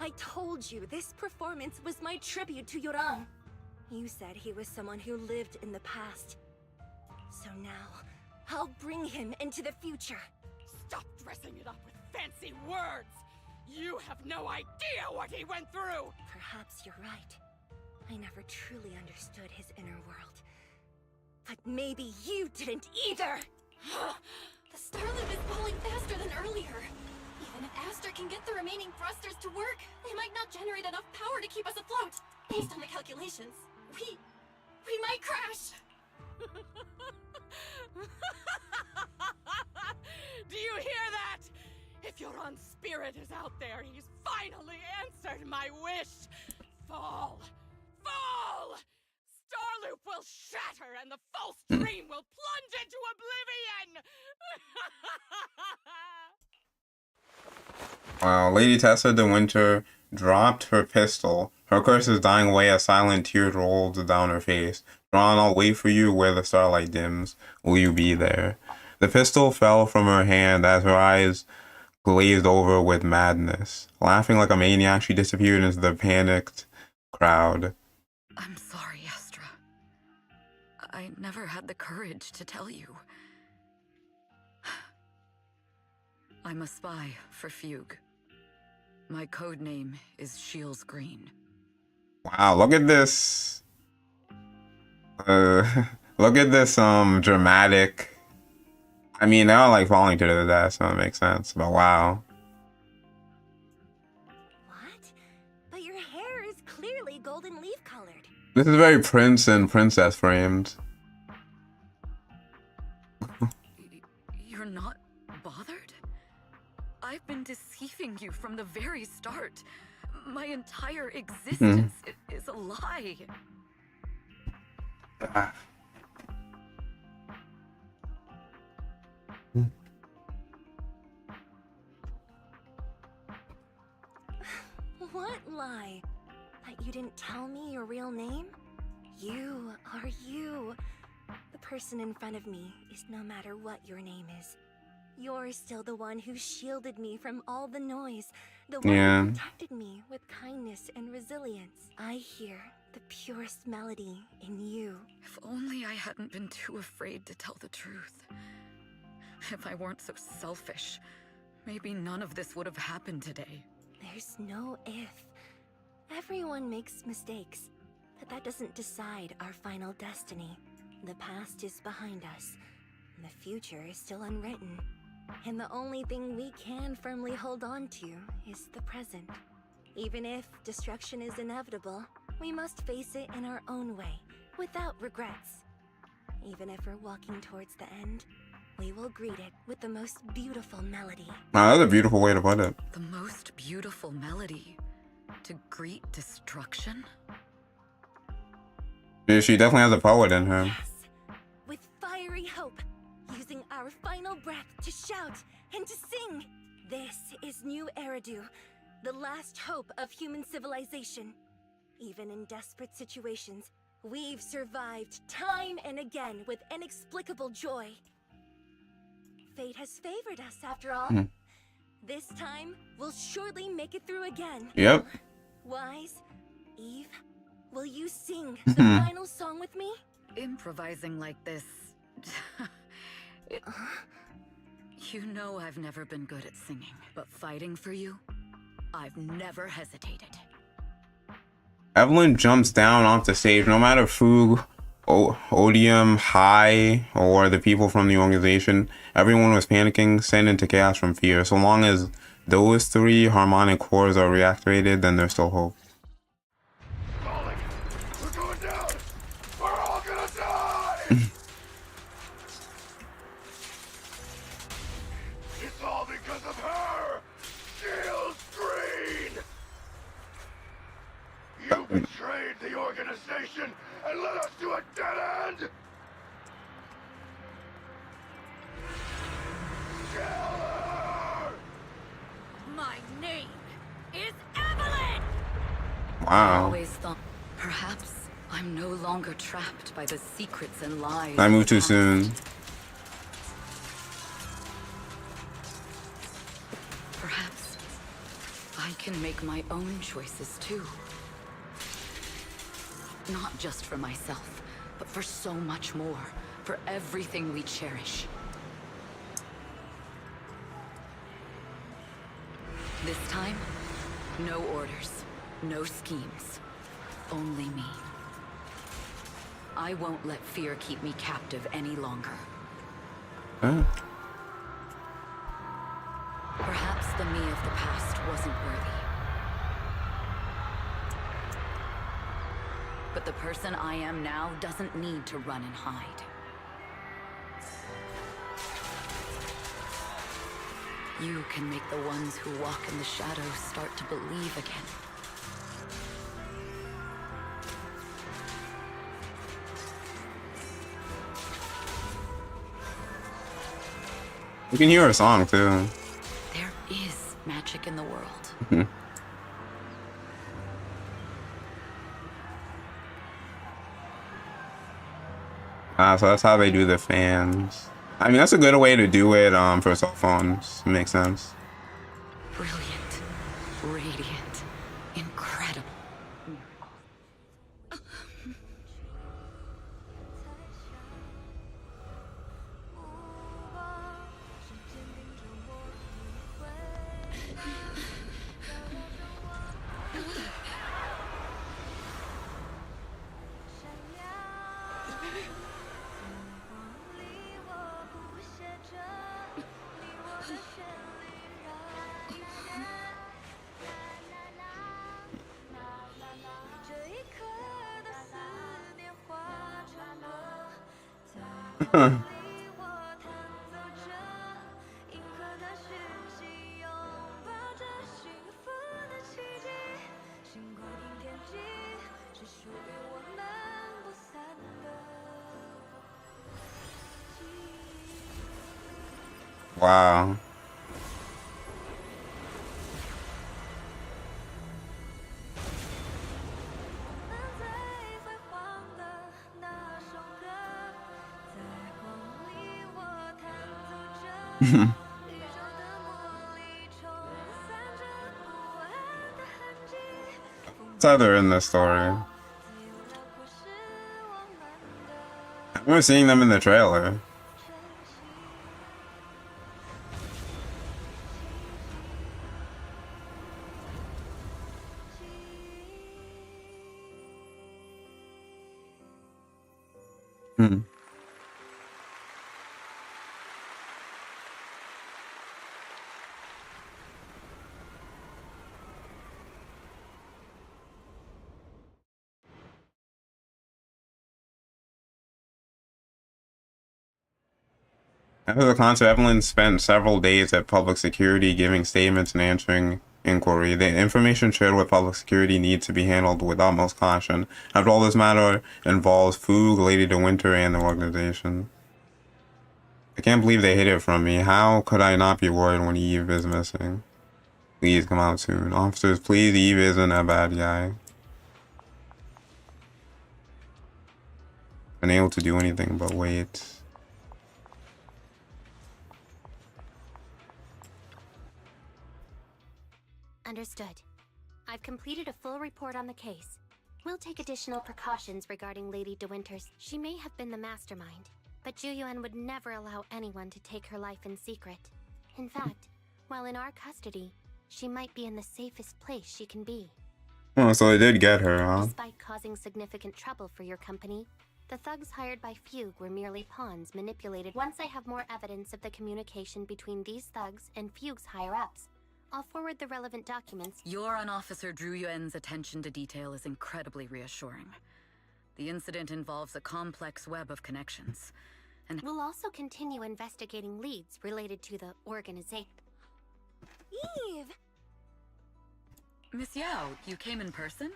I told you this performance was my tribute to Yoran. You said he was someone who lived in the past. So now, I'll bring him into the future. Stop dressing it up with fancy words! You have no idea what he went through! Perhaps you're right. I never truly understood his inner world. But maybe you didn't either! The Starloop is falling faster than earlier. Even if Aster can get the remaining thrusters to work, they might not generate enough power to keep us afloat. Based on the calculations, we might crash. Do you hear that? If Yoran's spirit is out there, he's finally answered my wish. Fall! Fall! Starloop will shatter and the false dream will plunge into oblivion! Wow, Lady Tessa de Winter dropped her pistol. Her curse is dying away as silent tears rolled down her face. Drawn, I'll wait for you where the starlight dims. Will you be there? The pistol fell from her hand as her eyes glazed over with madness. Laughing like a maniac, she disappeared into the panicked crowd. I'm sorry, Astra. I never had the courage to tell you. I'm a spy for Fugue. My code name is Shields Green. Wow, look at this. Look at this dramatic. I mean, they're all like falling to the death, so it makes sense. But wow. What? But your hair is clearly golden leaf colored. This is very prince and princess framed. You're not bothered? I've been deceiving you from the very start. My entire existence is a lie. What lie? That you didn't tell me your real name? You are you. The person in front of me is no matter what your name is. You're still the one who shielded me from all the noise, the one who protected me with kindness and resilience. I hear the purest melody in you. If only I hadn't been too afraid to tell the truth. If I weren't so selfish, maybe none of this would have happened today. There's no if. Everyone makes mistakes, but that doesn't decide our final destiny. The past is behind us, and the future is still unwritten. And the only thing we can firmly hold on to is the present. Even if destruction is inevitable, we must face it in our own way, without regrets. Even if we're walking towards the end, we will greet it with the most beautiful melody. Wow, that's a beautiful way to put it. The most beautiful melody to greet destruction? Yeah, she definitely has a poet in her. Yes, with fiery hope, using our final breath to shout and to sing. This is New Eridu, the last hope of human civilization. Even in desperate situations, we've survived time and again with inexplicable joy. Fate has favored us after all. This time, we'll surely make it through again. Yep. Wise, Eve, will you sing the final song with me? Improvising like this... You know I've never been good at singing, but fighting for you, I've never hesitated. Evelyn jumps down off the stage, no matter who, Odium, High, or the people from the organization. Everyone was panicking, sent into chaos from fear. So long as those three harmonic cores are reactivated, then there's still hope. Falling. We're going down. We're all gonna die. It's all because of her. Shield Green. You betrayed the organization and led us to a dead end. Kill her. My name is Evelyn! I Wow. always thought perhaps I'm no longer trapped by the secrets and lies. I of moved the too past. soon. Perhaps I can make my own choices too. Not just for myself, but for so much more. For everything we cherish. This time, no orders, no schemes. Only me. I won't let fear keep me captive any longer. Oh. Perhaps the me of the past wasn't worthy. But the person I am now doesn't need to run and hide. You can make the ones who walk in the shadows start to believe again. You can hear her song too. There is magic in the world. So that's how they do the fans. I mean, that's a good way to do it for cell phones. Makes sense. Brilliant, radiant, incredible. Wow. It's either in the story. I remember seeing them in the trailer. After the concert, Evelyn spent several days at public security giving statements and answering inquiry. The information shared with public security needs to be handled with utmost caution. After all, this matter involves Foog, Lady De Winter, and the organization. I can't believe they hid it from me. How could I not be worried when Eve is missing? Please come out soon. Officers, please, Eve isn't a bad guy. Unable to do anything but wait. Understood. I've completed a full report on the case. We'll take additional precautions regarding Lady De Winters. She may have been the mastermind, but Juyuan would never allow anyone to take her life in secret. In fact, while in our custody, she might be in the safest place she can be. Oh, so they did get her, huh? Despite causing significant trouble for your company, the thugs hired by Fugue were merely pawns manipulated. Once I have more evidence of the communication between these thugs and Fugue's higher-ups, I'll forward the relevant documents. Your Officer Zhu Yuan's attention to detail is incredibly reassuring. The incident involves a complex web of connections, and We'll also continue investigating leads related to the organization. Eve! Miss Yao, you came in person?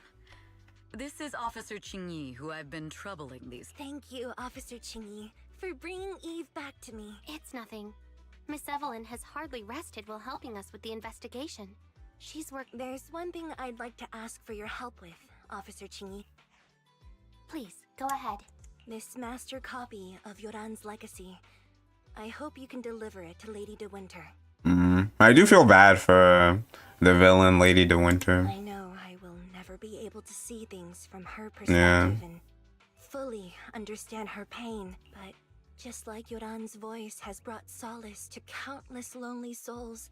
This is Officer Qingyi, who I've been troubling these. Thank you, Officer Qingyi, for bringing Eve back to me. It's nothing. Miss Evelyn has hardly rested while helping us with the investigation. She's worked. There's one thing I'd like to ask for your help with, Officer Qingyi. Please, go ahead. This master copy of Yoran's legacy. I hope you can deliver it to Lady De Winter. I do feel bad for the villain, Lady De Winter. I know I will never be able to see things from her perspective and fully understand her pain, but just like Yoran's voice has brought solace to countless lonely souls,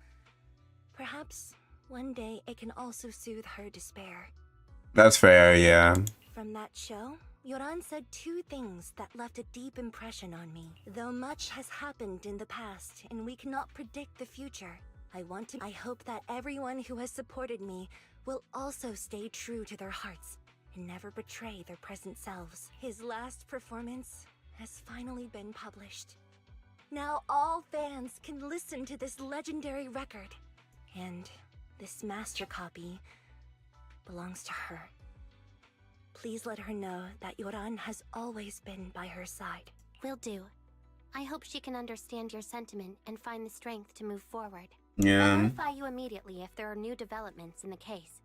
perhaps one day it can also soothe her despair. That's fair, yeah. From that show, Yoran said two things that left a deep impression on me. Though much has happened in the past and we cannot predict the future, I hope that everyone who has supported me will also stay true to their hearts and never betray their present selves. His last performance has finally been published. Now all fans can listen to this legendary record. And this master copy belongs to her. Please let her know that Yoran has always been by her side. Will do. I hope she can understand your sentiment and find the strength to move forward. I'll Yeah. notify you immediately if there are new developments in the case.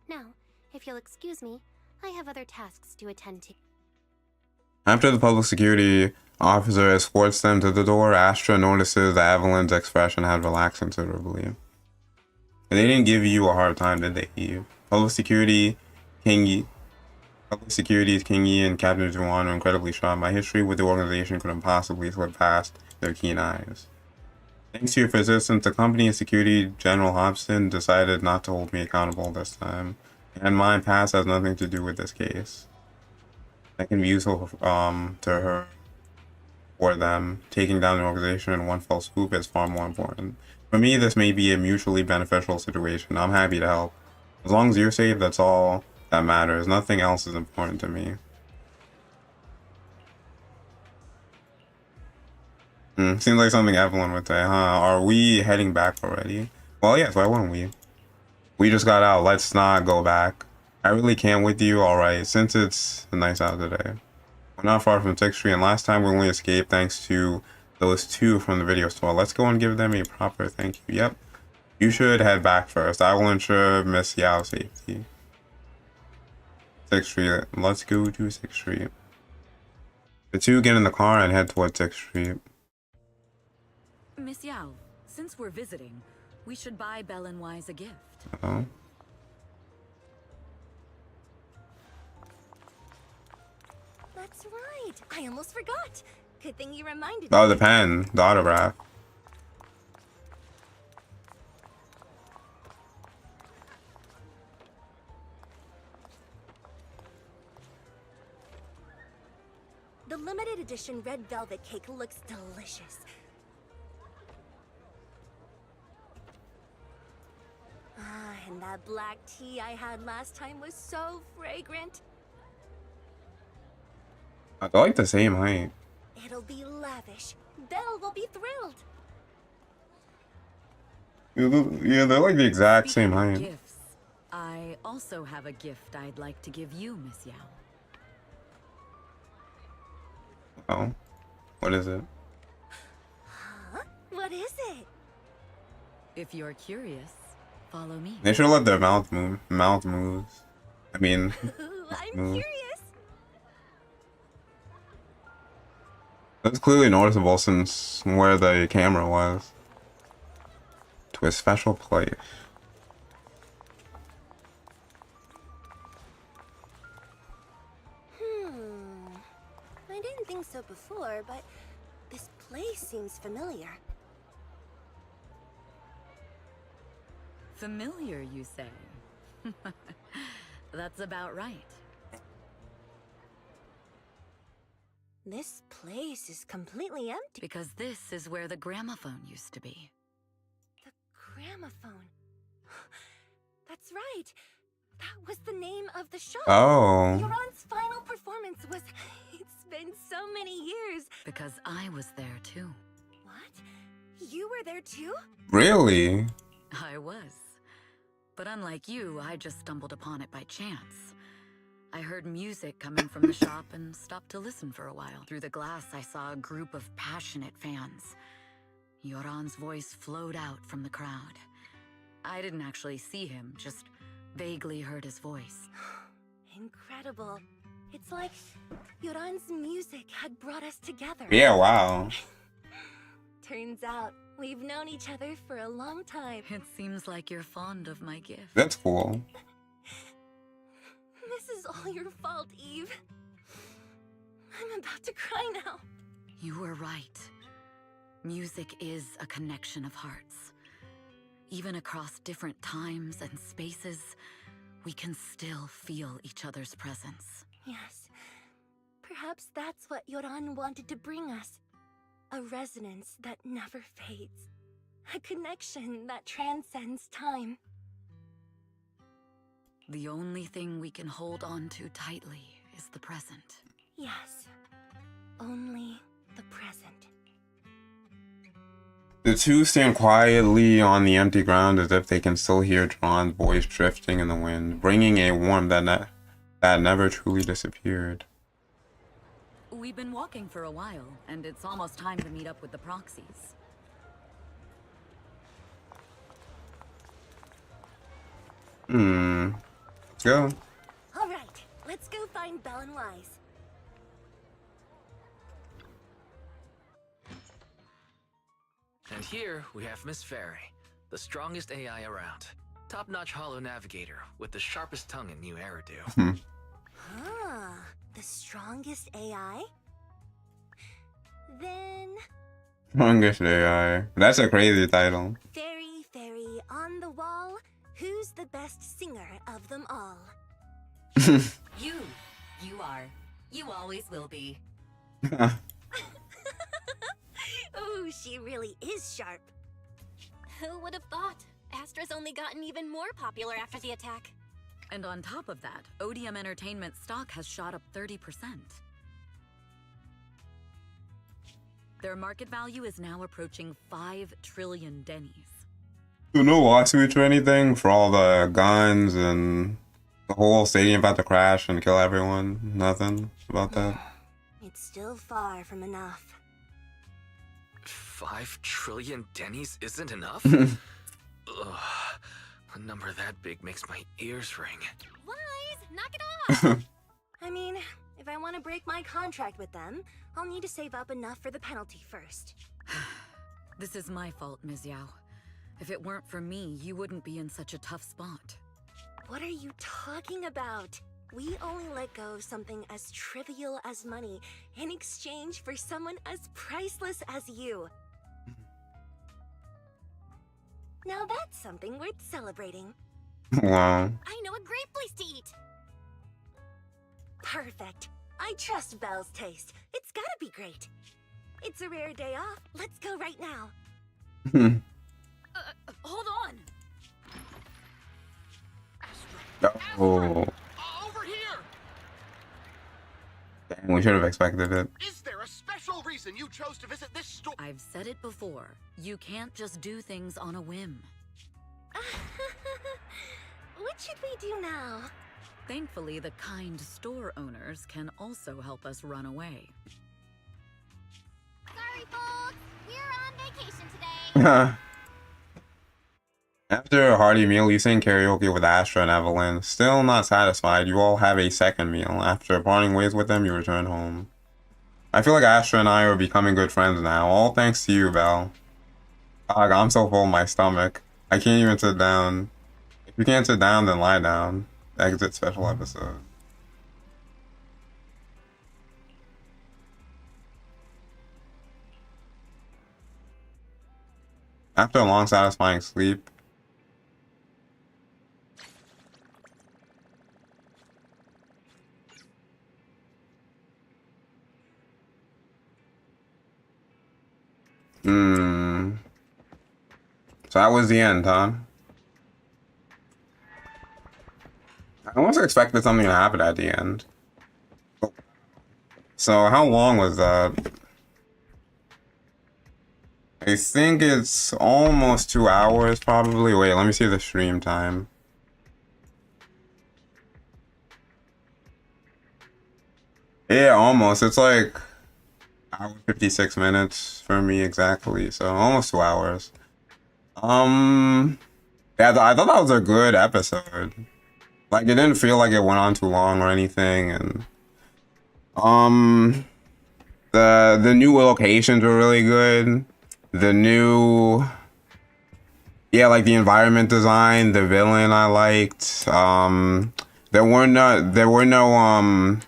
Now, if you'll excuse me, I have other tasks to attend to. After the public security officer escorts them to the door, Astra notices that Evelyn's expression had relaxed considerably. They didn't give you a hard time, did they, Eve? Public security's Kingy and Captain Juan are incredibly sharp. My history with the organization couldn't possibly slip past their keen eyes. Thanks to your persistence, the company and Security General Hobson decided not to hold me accountable this time. And my past has nothing to do with this case. That can be useful to her or them. Taking down the organization in one fell swoop is far more important. For me, this may be a mutually beneficial situation. I'm happy to help. As long as you're safe, that's all that matters. Nothing else is important to me. Seems like something Evelyn would say, huh? Are we heading back already? Well, yes, why wouldn't we? We just got out. Let's not go back. I really can't with you. Alright, since it's nice out today. We're not far from 6th Street, and last time we only escaped thanks to those two from the video store. Let's go and give them a proper thank you. Yep. You should head back first. I will ensure Miss Yao's safety. 6th Street. Let's go to 6th Street. The two get in the car and head towards 6th Street. Miss Yao, since we're visiting, we should buy Belle and Wise a gift. Oh. That's right. I almost forgot. Good thing you reminded me. Oh, the pen. The autograph. The limited edition red velvet cake looks delicious. Ah, and that black tea I had last time was so fragrant. They're like the same height. It'll be lavish, Belle will be thrilled. Yeah, they're like the exact same Speaking of height. Gifts. I also have a gift I'd like to give you, Miss Yao. Oh, what is it? Huh? What is it? If you're curious, follow me. They should let their mouth move. Mouth moves. I mean, Ooh, I'm move. curious. That's clearly noticeable since where the camera was. To a special place. I didn't think so before, but this place seems familiar. Familiar, you say? That's about right. This place is completely empty. Because this is where the gramophone used to be. The gramophone. That's right. That was the name of the show. Oh. Yoran's final performance was... It's been so many years. Because I was there too. What? You were there too? Really? I was. But unlike you, I just stumbled upon it by chance. I heard music coming from the shop and stopped to listen for a while. Through the glass, I saw a group of passionate fans. Yoran's voice flowed out from the crowd. I didn't actually see him, just vaguely heard his voice. Incredible. It's like Yoran's music had brought us together. Yeah, wow. Turns out, we've known each other for a long time. It seems like you're fond of my gift. That's cool. This is all your fault, Eve. I'm about to cry now. You were right. Music is a connection of hearts. Even across different times and spaces, we can still feel each other's presence. Yes. Perhaps that's what Yoran wanted to bring us. A resonance that never fades. A connection that transcends time. The only thing we can hold on to tightly is the present. Yes. Only the present. The two stand quietly on the empty ground as if they can still hear Tron's voice drifting in the wind, bringing a warmth that never truly disappeared. We've been walking for a while, and it's almost time to meet up with the proxies. Let's go. All right, let's go find Belle and Wise. And here we have Miss Fairy, the strongest AI around. Top-notch holo navigator with the sharpest tongue in new Eridu. Ah, the strongest AI? Then... Strongest AI. That's a crazy title. Fairy, fairy, on the wall, who's the best singer of them all? You. You are. You always will be. Ooh, she really is sharp. Who would have thought? Astra's only gotten even more popular after the attack. And on top of that, Odium Entertainment stock has shot up 30%. Their market value is now approaching 5 trillion dennies. So no lawsuits or anything for all the guns and the whole stadium about to crash and kill everyone? Nothing about that? It's still far from enough. 5 trillion dennies isn't enough? Ugh, a number that big makes my ears ring. Wise, knock it off! I mean, if I want to break my contract with them, I'll need to save up enough for the penalty first. This is my fault, Ms. Yao. If it weren't for me, you wouldn't be in such a tough spot. What are you talking about? We only let go of something as trivial as money in exchange for someone as priceless as you. Now that's something worth celebrating. Wow. I know a great place to eat! Perfect. I trust Belle's taste. It's gotta be great. It's a rare day off. Let's go right now. Hold on! Oh. Over here! Dang, we should have expected it. Is there a special special reason you chose to visit this store? I've said it before. You can't just do things on a whim. What should we do now? Thankfully, the kind store owners can also help us run away. Sorry, folks. We're on vacation today. After a hearty meal, you sing karaoke with Astra and Evelyn. Still not satisfied, you all have a second meal. After parting ways with them, you return home. I feel like Astra and I are becoming good friends now, all thanks to you, Belle. I'm so full in my stomach. I can't even sit down. If you can't sit down, then lie down. Exit special episode. After a long, satisfying sleep, so that was the end, huh? I almost expected something to happen at the end. So how long was that? I think it's almost 2 hours, probably. Wait, let me see the stream time. Yeah, almost. It's like hour 56 minutes for me exactly. So almost 2 hours. Yeah, I thought that was a good episode. Like, it didn't feel like it went on too long or anything, and the new locations were really good. The new, yeah, like the environment design, the villain I liked. There were no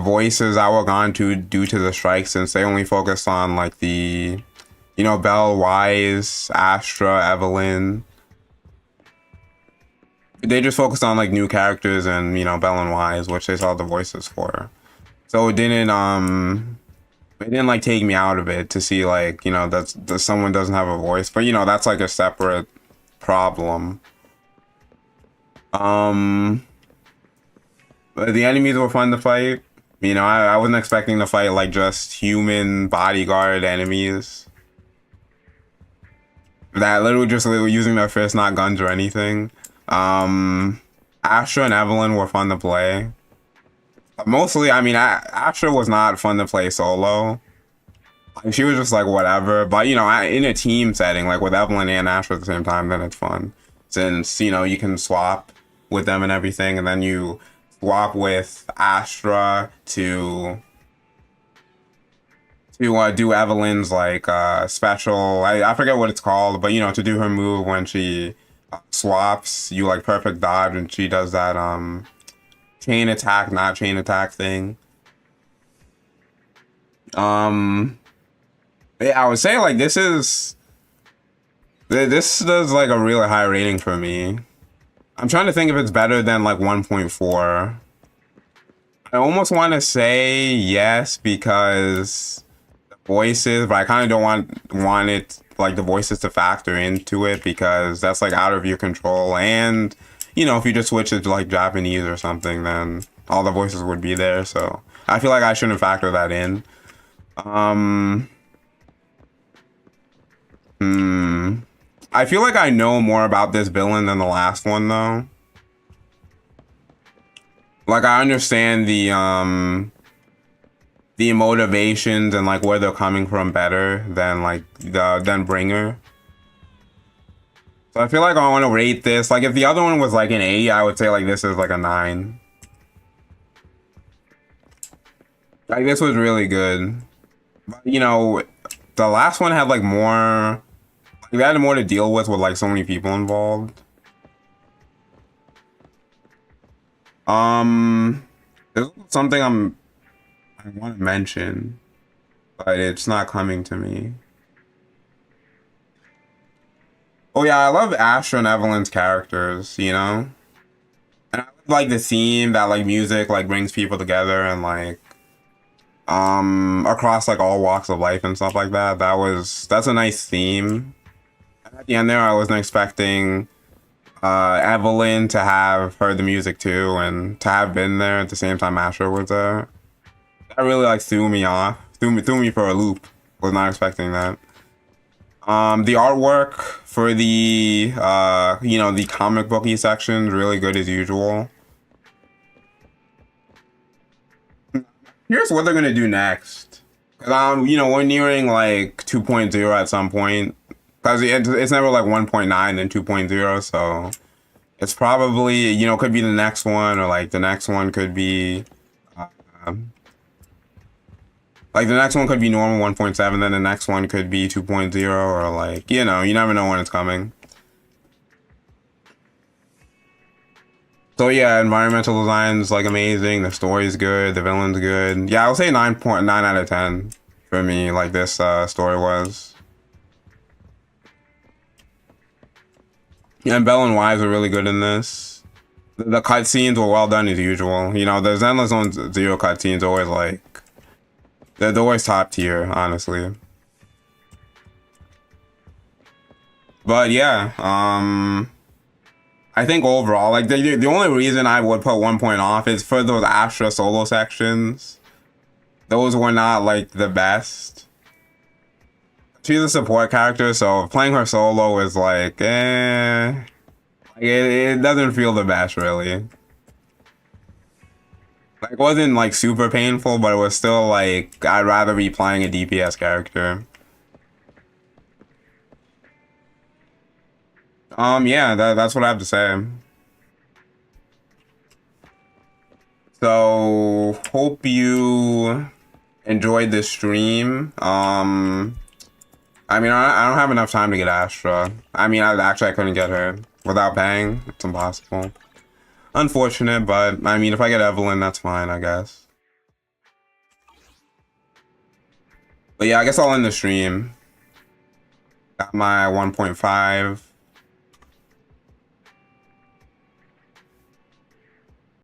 voices that were gone to due to the strike, since they only focused on like the, you know, Belle, Wise, Astra, Evelyn. They just focused on like new characters and, you know, Belle and Wise, which they saw the voices for. So it didn't like take me out of it to see like, you know, that someone doesn't have a voice, but you know, that's like a separate problem. But the enemies were fun to fight. You know, I wasn't expecting to fight like just human bodyguard enemies that literally just were using their fists, not guns or anything. Astra and Evelyn were fun to play. Mostly, I mean, Astra was not fun to play solo. She was just like whatever, but you know, in a team setting, like with Evelyn and Astra at the same time, then it's fun. Since, you know, you can swap with them and everything, and then you swap with Astra to do Evelyn's like special, I forget what it's called, but you know, to do her move when she swaps, you like perfect dodge, and she does that chain attack, not chain attack thing. Yeah, I would say like this does like a really high rating for me. I'm trying to think if it's better than like 1.4. I almost want to say yes because the voices, but I kind of don't want it like the voices to factor into it, because that's like out of your control. And you know, if you just switch it to like Japanese or something, then all the voices would be there. So I feel like I shouldn't factor that in. I feel like I know more about this villain than the last one though. Like I understand the motivations and like where they're coming from better than like than Bringer. So I feel like I want to rate this. Like if the other one was like an 8, I would say like this is like a 9. Like this was really good. But, you know, the last one had like more. We had more to deal with like so many people involved. There's something I want to mention, but it's not coming to me. Oh yeah, I love Astra and Evelyn's characters, you know? And I like the theme that like music like brings people together and like across like all walks of life and stuff like that. That's a nice theme. And at the end there, I wasn't expecting Evelyn to have heard the music too and to have been there at the same time Astra was there. That really like threw me off, threw me for a loop. Was not expecting that. The artwork for the you know, the comic booky section is really good as usual. Here's what they're gonna do next. Cause you know, we're nearing like 2.0 at some point. Cause it's never like 1.9 and 2.0, so it's probably, you know, could be the next one, or like the next one could be like the next one could be normal 1.7, then the next one could be 2.0, or like, you know, you never know when it's coming. So yeah, environmental design's like amazing, the story's good, the villain's good. Yeah, I would say 9.9 out of 10 for me, like this story was. And Belle and Wives are really good in this. The cutscenes were well done as usual. You know, the Zenless Zone Zero cutscenes are always like, they're always top tier, honestly. But yeah, I think overall, like the only reason I would put 1 point off is for those Astra solo sections. Those were not like the best. She's a support character, so playing her solo is like, it doesn't feel the best really. Like, it wasn't like super painful, but it was still like, I'd rather be playing a DPS character. Yeah, that's what I have to say. So, hope you enjoyed this stream. I mean, I don't have enough time to get Astra. I mean, I couldn't get her without paying. It's impossible. Unfortunate, but I mean, if I get Evelyn, that's fine, I guess. But yeah, I guess I'll end the stream. Got my 1.5.